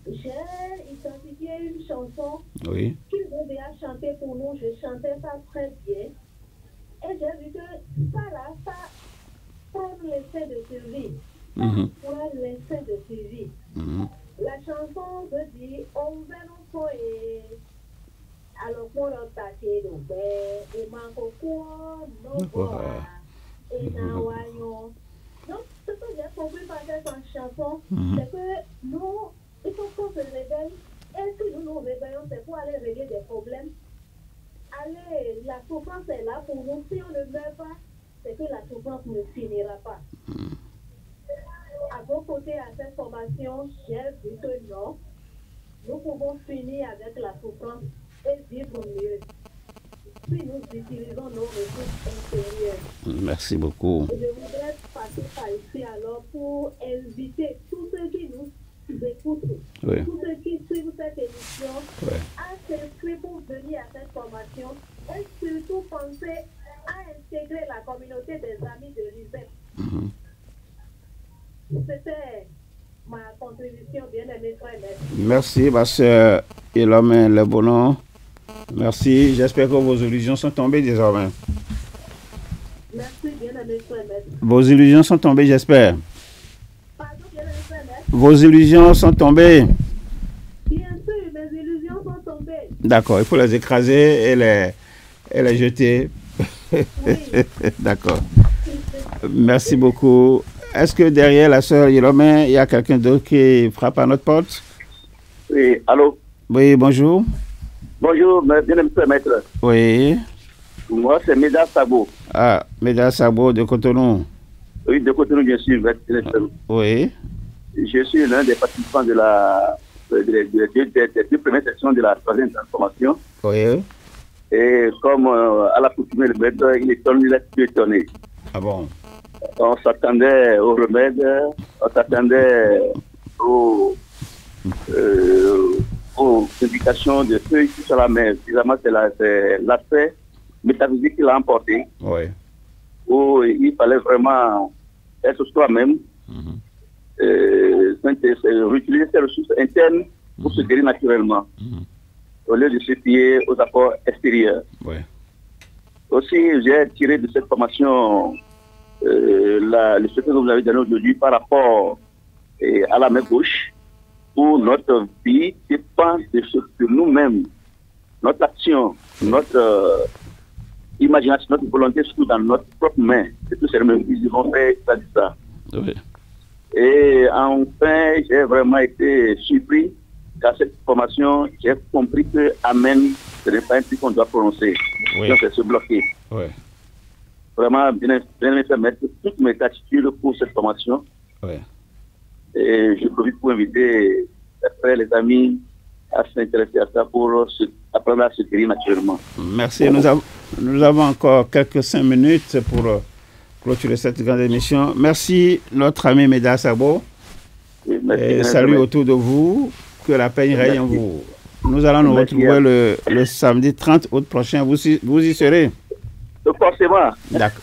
j'ai identifié une chanson qu'ils devaient chanter pour nous. Je chantais ça très bien. Et j'ai vu que ça là, ça prend l'instinct de survie. Pour l'instinct de suivi. La chanson veut dire on veut nous et alors pour l'attaquer nos pères et manque quoi nos bois et nawayon. Donc ce que j'ai compris par cette chanson, c'est que nous, il faut qu'on se réveille. Et si nous nous réveillons, c'est pour aller régler des problèmes. Allez, la souffrance est là pour nous. Si on ne meurt pas, c'est que la souffrance ne finira pas. À vos côtés, à cette formation, j'ai vu que non, nous pouvons finir avec la souffrance et vivre mieux si nous utilisons nos ressources intérieures. Merci beaucoup. Je voudrais passer par ici alors pour inviter tous ceux qui nous écoutent, tous ceux qui suivent cette émission, à s'inscrire pour venir à cette formation et surtout penser à intégrer la communauté des amis de l'USEP. C'était ma contribution, bien-aimé frère. Merci, ma soeur Yelome Lebono. Merci. J'espère que vos illusions sont tombées désormais. Merci, bien-aimé frère. Vos illusions sont tombées, j'espère. Pardon, bien-aimé frère. Vos illusions sont tombées. Bien sûr, mes illusions sont tombées. D'accord, il faut les écraser et les jeter. D'accord. Merci beaucoup. Est-ce que derrière la sœur Yelome, il y a quelqu'un d'autre qui frappe à notre porte? Oui, allô? Oui, bonjour. Bonjour, bien-aimé maître. Oui. Moi, c'est Méda Sabo. Ah, Méda Sabo de Cotonou. Oui, de Cotonou, bien sûr. Oui. Je suis l'un des participants des deux premières sections de la 3e transformation. Oui. Et comme à la coutume, le maître, il est étonné. Ah bon? On s'attendait au remède, on s'attendait aux indications de ceux qui sont là, mais évidemment c'est l'aspect métaphysique qui l'a emporté. Oui. Où il fallait vraiment être soi-même, réutiliser ses ressources internes pour se guérir naturellement, au lieu de se fier aux apports extérieurs. Oui. Aussi, j'ai tiré de cette formation le secret que vous avez donné aujourd'hui par rapport à la main gauche, où notre vie dépend de ce que nous-mêmes, notre action, notre imagination, notre volonté se trouve dans notre propre main. C'est tout simplement ils vont faire ça. Oui. Et enfin, j'ai vraiment été surpris qu'à cette formation, j'ai compris que Amen, ce n'est pas un truc qu'on doit prononcer. Oui. Donc, c'est se bloquer. Oui. Vraiment, bien fait mettre toutes mes attitudes pour cette formation. Oui. Et je profite pour inviter après les amis à s'intéresser à ça pour apprendre à se guérir naturellement. Merci. Nous avons encore quelques 5 minutes pour clôturer cette grande émission. Merci, notre ami Meda Sabo. Oui, merci, et salut autour de vous. Que la paix règne en vous. Nous allons nous retrouver le samedi 30 août prochain. Vous y serez? Forcément.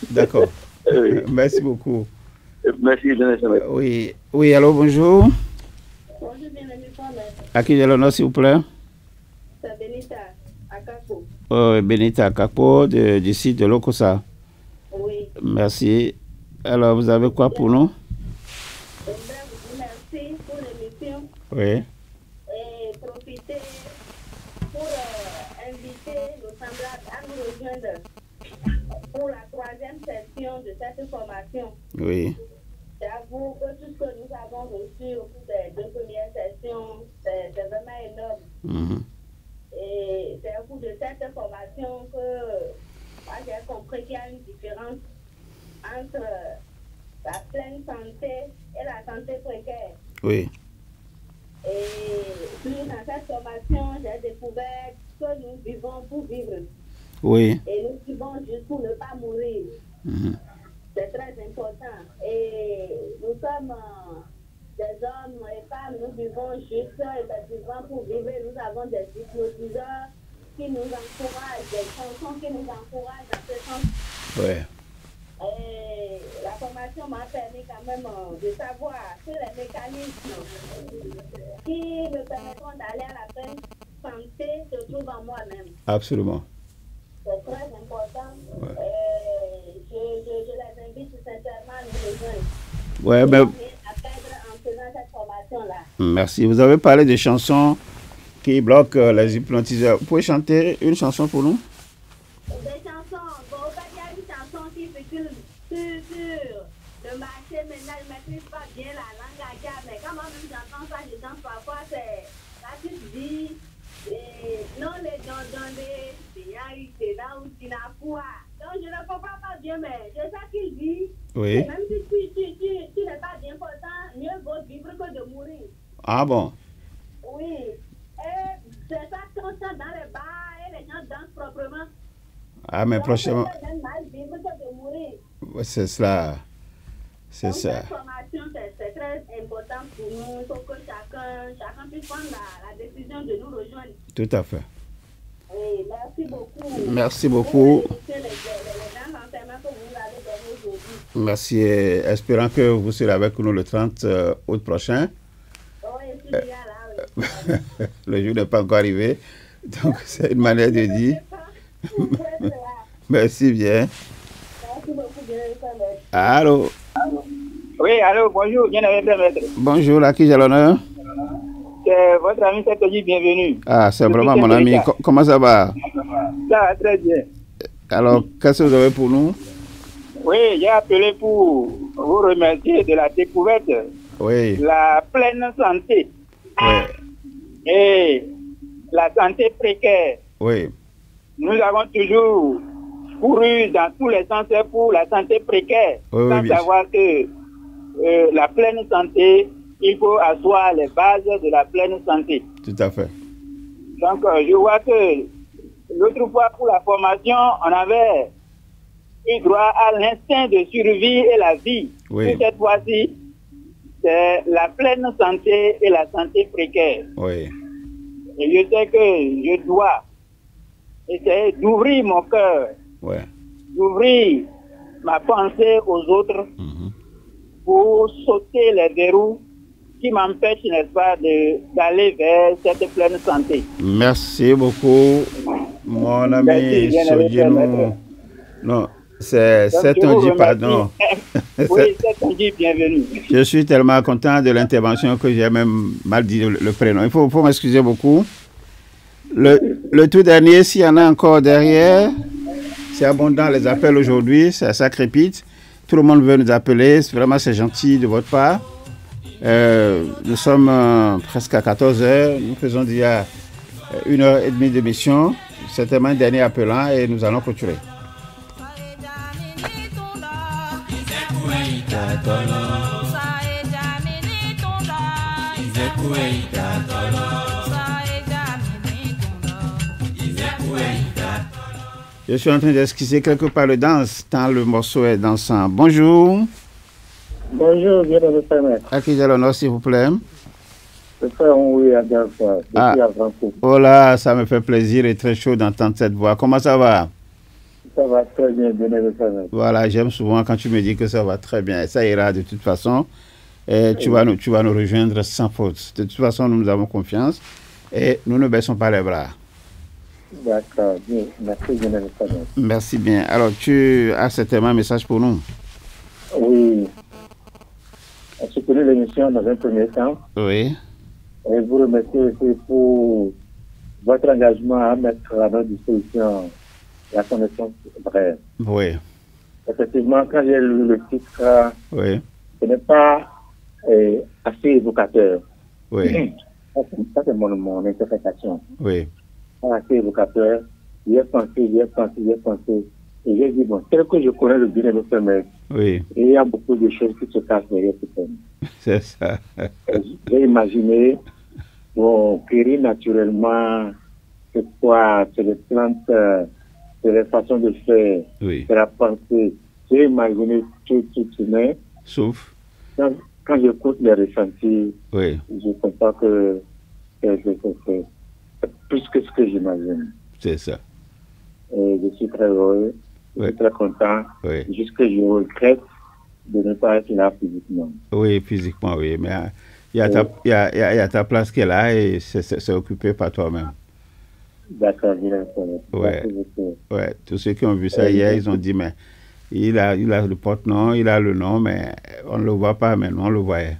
D'accord. Oui. Merci beaucoup. Merci. Oui, allô, bonjour. Bonjour, bien-aimé Paul. À qui j'ai l'honneur, s'il vous plaît? C'est Benita Akapo. Benita Akapo, du site de Lokosa. Oui. Merci. Alors, vous avez quoi pour nous? Merci pour l'émission. Oui. Et profiter pour inviter nos semblables à nous rejoindre pour la 3e session de cette formation. Oui. J'avoue que tout ce que nous avons reçu au cours des 2 premières sessions, c'est vraiment énorme. Et c'est au cours de cette formation que moi j'ai compris qu'il y a une différence entre la pleine santé et la santé précaire. Oui. Et puis dans cette formation, j'ai découvert que nous vivons pour vivre. Oui. Et nous vivons juste pour ne pas mourir. C'est très important. Et nous sommes des hommes et femmes, nous vivons juste effectivement pour vivre. Nous avons des hypnotiseurs qui nous encouragent, des chansons qui nous encouragent dans ce sens. Oui. Et la formation m'a permis quand même de savoir que les mécanismes qui me permettront d'aller à la pleine santé se trouvent en moi-même. Absolument. C'est très important. Je les invite sincèrement à nous rejoindre. Ouais, ben, en faisant cette formation-là. Merci. Vous avez parlé de chansons qui bloquent les hypnotiseurs. Vous pouvez chanter une chanson pour nous? Des chansons. Bon, il y a une chanson qui circule sur le marché. Maintenant, je ne maîtrise pas bien la langue aïa, mais quand même j'entends ça, je danse parfois. C'est là tu te dis, non les dondés, c'est là où tu n'as quoi. Donc je ne comprends pas bien, mais je sais qu'il dit. Oui. Même si tu n'es pas bien portant, mieux vaut vivre que de mourir. Ah bon? Oui. Et c'est ça qu'on chante dans les bars et les gens dansent proprement. Ah, mais prochainement. C'est mal vivre que de mourir. C'est cela. C'est donc, ça. Cette formation, c'est très important pour nous. Il faut que chacun puisse prendre la décision de nous rejoindre. Tout à fait. Oui, merci beaucoup. Merci beaucoup. Les grands enseignements que vous avez donnés aujourd'hui. Merci. Espérant que vous serez avec nous le 30 août prochain. Oui, je suis déjà là. Oui. Le jour n'est pas encore arrivé. Donc, c'est une manière de dire. Merci bien. Merci beaucoup, bien. Allô? Oui, allô, bonjour, bien maître. Bonjour, à qui j'ai l'honneur? C'est votre ami Setoji, bienvenue. Ah, c'est vraiment mon ami. Comment ça va? Ça va très bien. Alors, qu'est-ce que vous avez pour nous? Oui, j'ai appelé pour vous remercier de la découverte. Oui. La pleine santé. Oui. Et la santé précaire. Oui. Nous avons toujours couru dans tous les sens pour la santé précaire, sans savoir que la pleine santé, il faut asseoir les bases de la pleine santé. Tout à fait. Donc, je vois que l'autre fois, pour la formation, on avait eu droit à l'instinct de survie et la vie. Oui. Et cette fois-ci, c'est la pleine santé et la santé précaire. Oui. Et je sais que je dois essayer d'ouvrir mon cœur, d'ouvrir ma pensée aux autres pour sauter les verrous qui m'empêchent, n'est-ce pas, d'aller vers cette pleine santé. Merci beaucoup, mon ami Sodino. Non, c'est Setonji, pardon. Oui, Setonji, bienvenue. Je suis tellement content de l'intervention que j'ai même mal dit le prénom. Il faut m'excuser beaucoup. Le tout dernier, s'il y en a encore derrière, c'est abondant les appels aujourd'hui, ça crépite. Tout le monde veut nous appeler, vraiment c'est gentil de votre part. Nous sommes presque à 14h, nous faisons déjà 1h30 d'émission, certainement un dernier appelant et nous allons clôturer. Je suis en train d'esquisser quelque part le danse, tant le morceau est dansant. Bonjour. Bonjour, bienvenue, frère maître. À qui j'ai l'honneur, s'il vous plaît? Le frère Onoui à Delpha, depuis à Vancouver. Oh là, ça me fait plaisir et très chaud d'entendre cette voix. Comment ça va? Ça va très bien, bienvenue, frère maître. Voilà, j'aime souvent quand tu me dis que ça va très bien. Ça ira de toute façon. Et tu vas nous rejoindre sans faute. De toute façon, nous avons confiance et nous ne baissons pas les bras. D'accord, bien. Merci, bienvenue, frère maître. Merci bien. Alors, tu as certainement un message pour nous? Oui. Soutenir l'émission dans un premier temps. Oui. Et vous remercier aussi pour votre engagement à mettre à notre disposition la connaissance vraie. Oui. Effectivement, quand j'ai lu le titre, ce n'est pas assez évocateur. Oui. Ça, c'est mon interprétation. Oui. Pas assez évocateur. J'ai pensé. Et j'ai dit, bon, tel que je connais le bien de ce mec, oui. Et il y a beaucoup de choses qui se cachent derrière ce thème. C'est ça. J'ai imaginé, bon, guérir naturellement, c'est quoi? C'est les plantes, c'est les façons de faire, c'est la pensée. J'ai imaginé tout humain. Sauf. Quand j'écoute les ressentis, je comprends que c'est plus que ce que j'imagine. C'est ça. Et je suis très heureux. Je suis très content. Juste que je regrette de ne pas être là physiquement. Oui, physiquement, oui. Mais il y a ta place qui est là et c'est occupé par toi-même. D'accord, bien. Ouais. Tous ceux qui ont vu ça hier, ils ont dit, mais il a le porte-nom, il a le nom, mais on ne le voit pas, mais nous, on le voyait.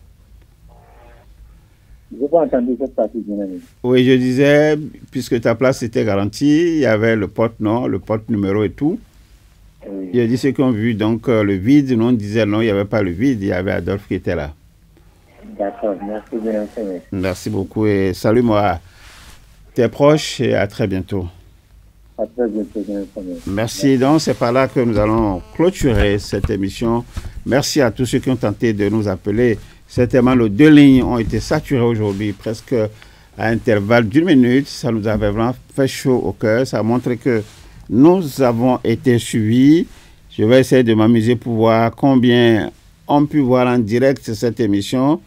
Je n'ai pas entendu cette partie, dynamique. Oui, je disais, puisque ta place était garantie, il y avait le porte-nom, le porte-numéro et tout. Oui. Il a dit ceux qui ont vu donc le vide, nous on disait non, il n'y avait pas le vide, il y avait Adolphe qui était là. D'accord, merci bien. Merci beaucoup et salue-moi tes proches et à très bientôt. À très bientôt, bien. Merci, donc c'est par là que nous allons clôturer cette émission. Merci à tous ceux qui ont tenté de nous appeler. Certainement, nos 2 lignes ont été saturées aujourd'hui, presque à intervalle d'1 minute. Ça nous avait vraiment fait chaud au cœur. Ça a montré que nous avons été suivis. Je vais essayer de m'amuser pour voir combien ont pu voir en direct cette émission.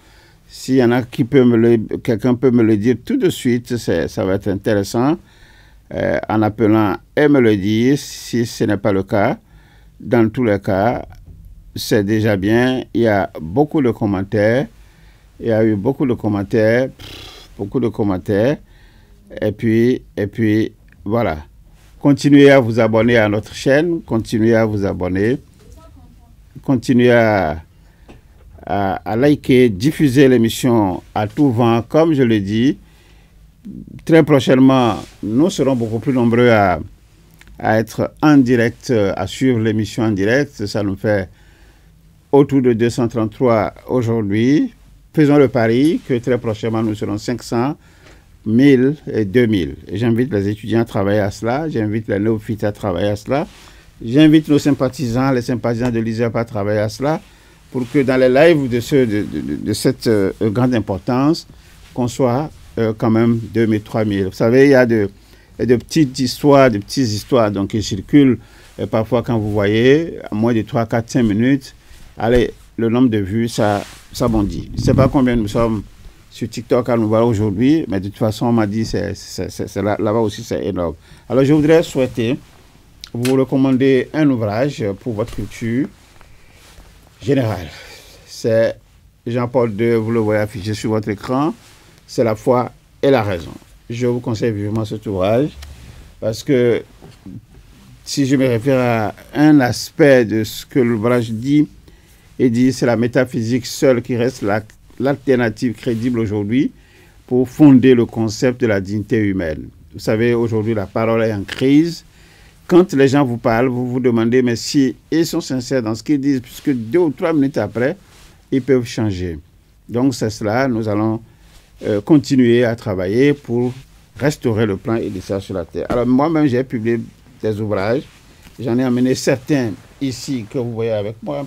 S'il y en a quelqu'un peut me le dire tout de suite, ça va être intéressant. En appelant et me le dire, si ce n'est pas le cas. Dans tous les cas, c'est déjà bien. Il y a beaucoup de commentaires. Il y a eu beaucoup de commentaires. Et puis, voilà. Continuez à vous abonner à notre chaîne. Continuez à vous abonner. Continuez à liker, diffuser l'émission à tout vent, comme je le dis. Très prochainement, nous serons beaucoup plus nombreux à être en direct, à suivre l'émission en direct. Ça nous fait autour de 233 aujourd'hui. Faisons le pari que très prochainement, nous serons 500, 1000 et 2000. Et j'invite les étudiants à travailler à cela. J'invite les néophytes à travailler à cela. J'invite nos sympathisants, les sympathisants de l'ISEP à travailler à cela pour que dans les lives de cette grande importance, qu'on soit quand même 2000, 3000. Vous savez, il y a de petites histoires, donc qui circulent parfois quand vous voyez, à moins de 3, 4, 5 minutes. Allez, le nombre de vues, ça bondit. Je ne sais pas combien nous sommes sur TikTok à nous voir aujourd'hui, mais de toute façon, on m'a dit que là-bas aussi, c'est énorme. Alors, je voudrais souhaiter vous recommander un ouvrage pour votre culture générale. C'est Jean-Paul II, vous le voyez affiché sur votre écran, c'est La foi et la raison. Je vous conseille vivement cet ouvrage parce que si je me réfère à un aspect de ce que l'ouvrage dit, il dit c'est la métaphysique seule qui reste l'alternative crédible aujourd'hui pour fonder le concept de la dignité humaine. Vous savez, aujourd'hui, la parole est en crise. Quand les gens vous parlent, vous vous demandez, mais si ils sont sincères dans ce qu'ils disent, puisque 2 ou 3 minutes après, ils peuvent changer. Donc, c'est cela, nous allons continuer à travailler pour restaurer le plan initial sur la terre. Alors, moi-même, j'ai publié des ouvrages. J'en ai amené certains ici que vous voyez avec moi.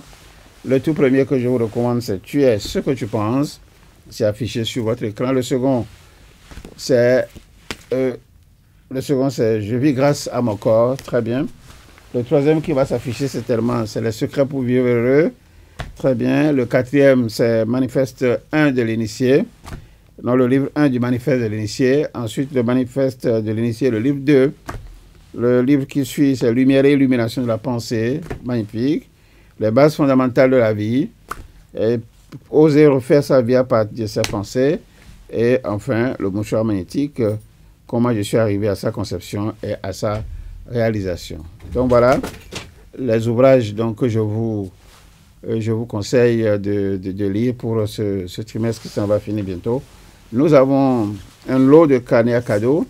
Le tout premier que je vous recommande, c'est Tu es ce que tu penses. C'est affiché sur votre écran. Le second, c'est Je vis grâce à mon corps. Très bien. Le troisième qui va s'afficher, c'est Les secrets pour vivre heureux. Très bien. Le quatrième, c'est Manifeste 1 de l'initié. Non, le livre 1 du Manifeste de l'initié. Ensuite, le Manifeste de l'initié, le livre 2. Le livre qui suit, c'est Lumière et illumination de la pensée. Magnifique. Les bases fondamentales de la vie. Et Oser refaire sa vie à partir de ses pensées. Et enfin, le mouchoir magnétique. Comment je suis arrivé à sa conception et à sa réalisation. Donc voilà les ouvrages donc, que je vous conseille de lire pour ce trimestre qui s'en va finir bientôt. Nous avons un lot de carnets à cadeaux.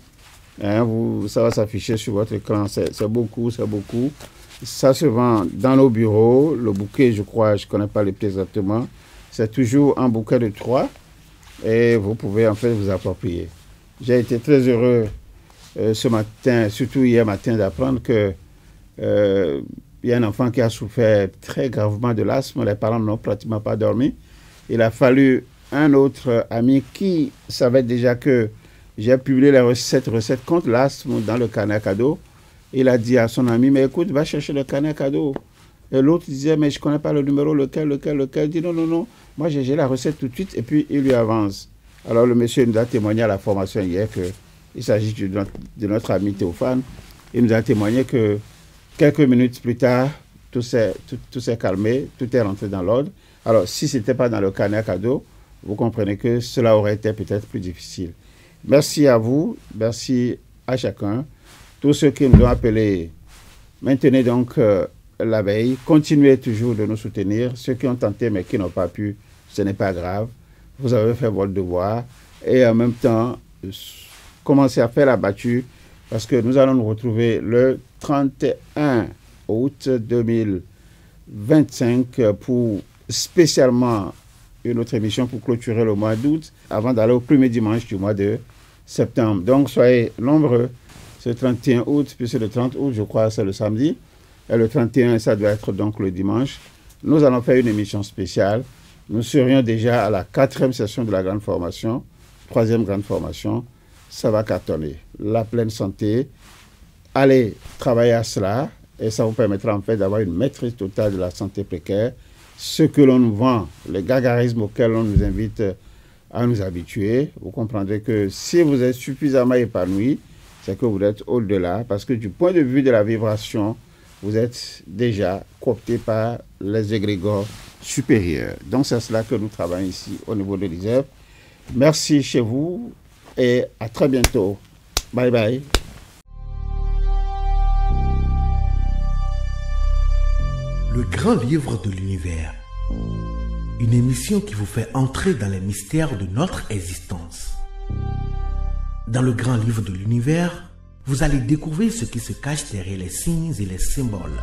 Hein, ça va s'afficher sur votre écran. C'est beaucoup, c'est beaucoup. Ça se vend dans nos bureaux. Le bouquet, je crois, je ne connais pas les prix exactement. C'est toujours un bouquet de 3. Et vous pouvez en fait vous approprier. J'ai été très heureux ce matin, surtout hier matin, d'apprendre que y a un enfant qui a souffert très gravement de l'asthme. Les parents n'ont pratiquement pas dormi. Il a fallu un autre ami qui savait déjà que j'ai publié les recettes contre l'asthme dans le carnet à cadeau. Il a dit à son ami, mais écoute, va chercher le carnet à cadeau. Et l'autre disait, mais je ne connais pas le numéro, lequel. Il dit, non, moi j'ai la recette tout de suite, et puis il lui avance. Alors le monsieur nous a témoigné à la formation hier qu'il s'agit de notre ami Théophane. Il nous a témoigné que quelques minutes plus tard, tout s'est calmé, tout est rentré dans l'ordre. Alors si ce n'était pas dans le carnet à cadeau, vous comprenez que cela aurait été peut-être plus difficile. Merci à vous, merci à chacun. Tous ceux qui nous ont appelés, maintenez donc la veille, continuez toujours de nous soutenir. Ceux qui ont tenté mais qui n'ont pas pu, ce n'est pas grave. Vous avez fait votre devoir et en même temps, commencez à faire la battue parce que nous allons nous retrouver le 31 août 2025 pour spécialement une autre émission pour clôturer le mois d'août avant d'aller au premier dimanche du mois de septembre. Donc, soyez nombreux. Ce 31 août, puis c'est le 30 août, je crois, c'est le samedi. Et le 31, ça doit être donc le dimanche. Nous allons faire une émission spéciale. Nous serions déjà à la 4e session de la grande formation, 3e grande formation. Ça va cartonner. La pleine santé. Allez travailler à cela et ça vous permettra en fait d'avoir une maîtrise totale de la santé précaire. Ce que l'on nous vend, les gargarismes auxquels on nous invite à nous habituer, vous comprendrez que si vous êtes suffisamment épanoui, c'est que vous êtes au-delà parce que du point de vue de la vibration, vous êtes déjà coopté par les égrégores supérieurs. Donc c'est cela que nous travaillons ici au niveau de l'ISEP. Merci chez vous et à très bientôt. Bye bye. Le grand livre de l'univers. Une émission qui vous fait entrer dans les mystères de notre existence. Dans le grand livre de l'univers, vous allez découvrir ce qui se cache derrière les signes et les symboles.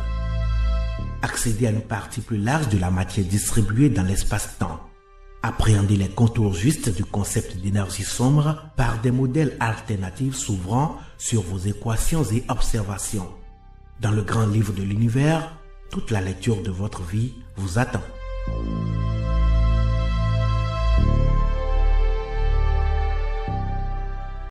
Accéder à une partie plus large de la matière distribuée dans l'espace-temps. Appréhender les contours justes du concept d'énergie sombre par des modèles alternatifs s'ouvrant sur vos équations et observations. Dans le grand livre de l'univers, toute la lecture de votre vie vous attend.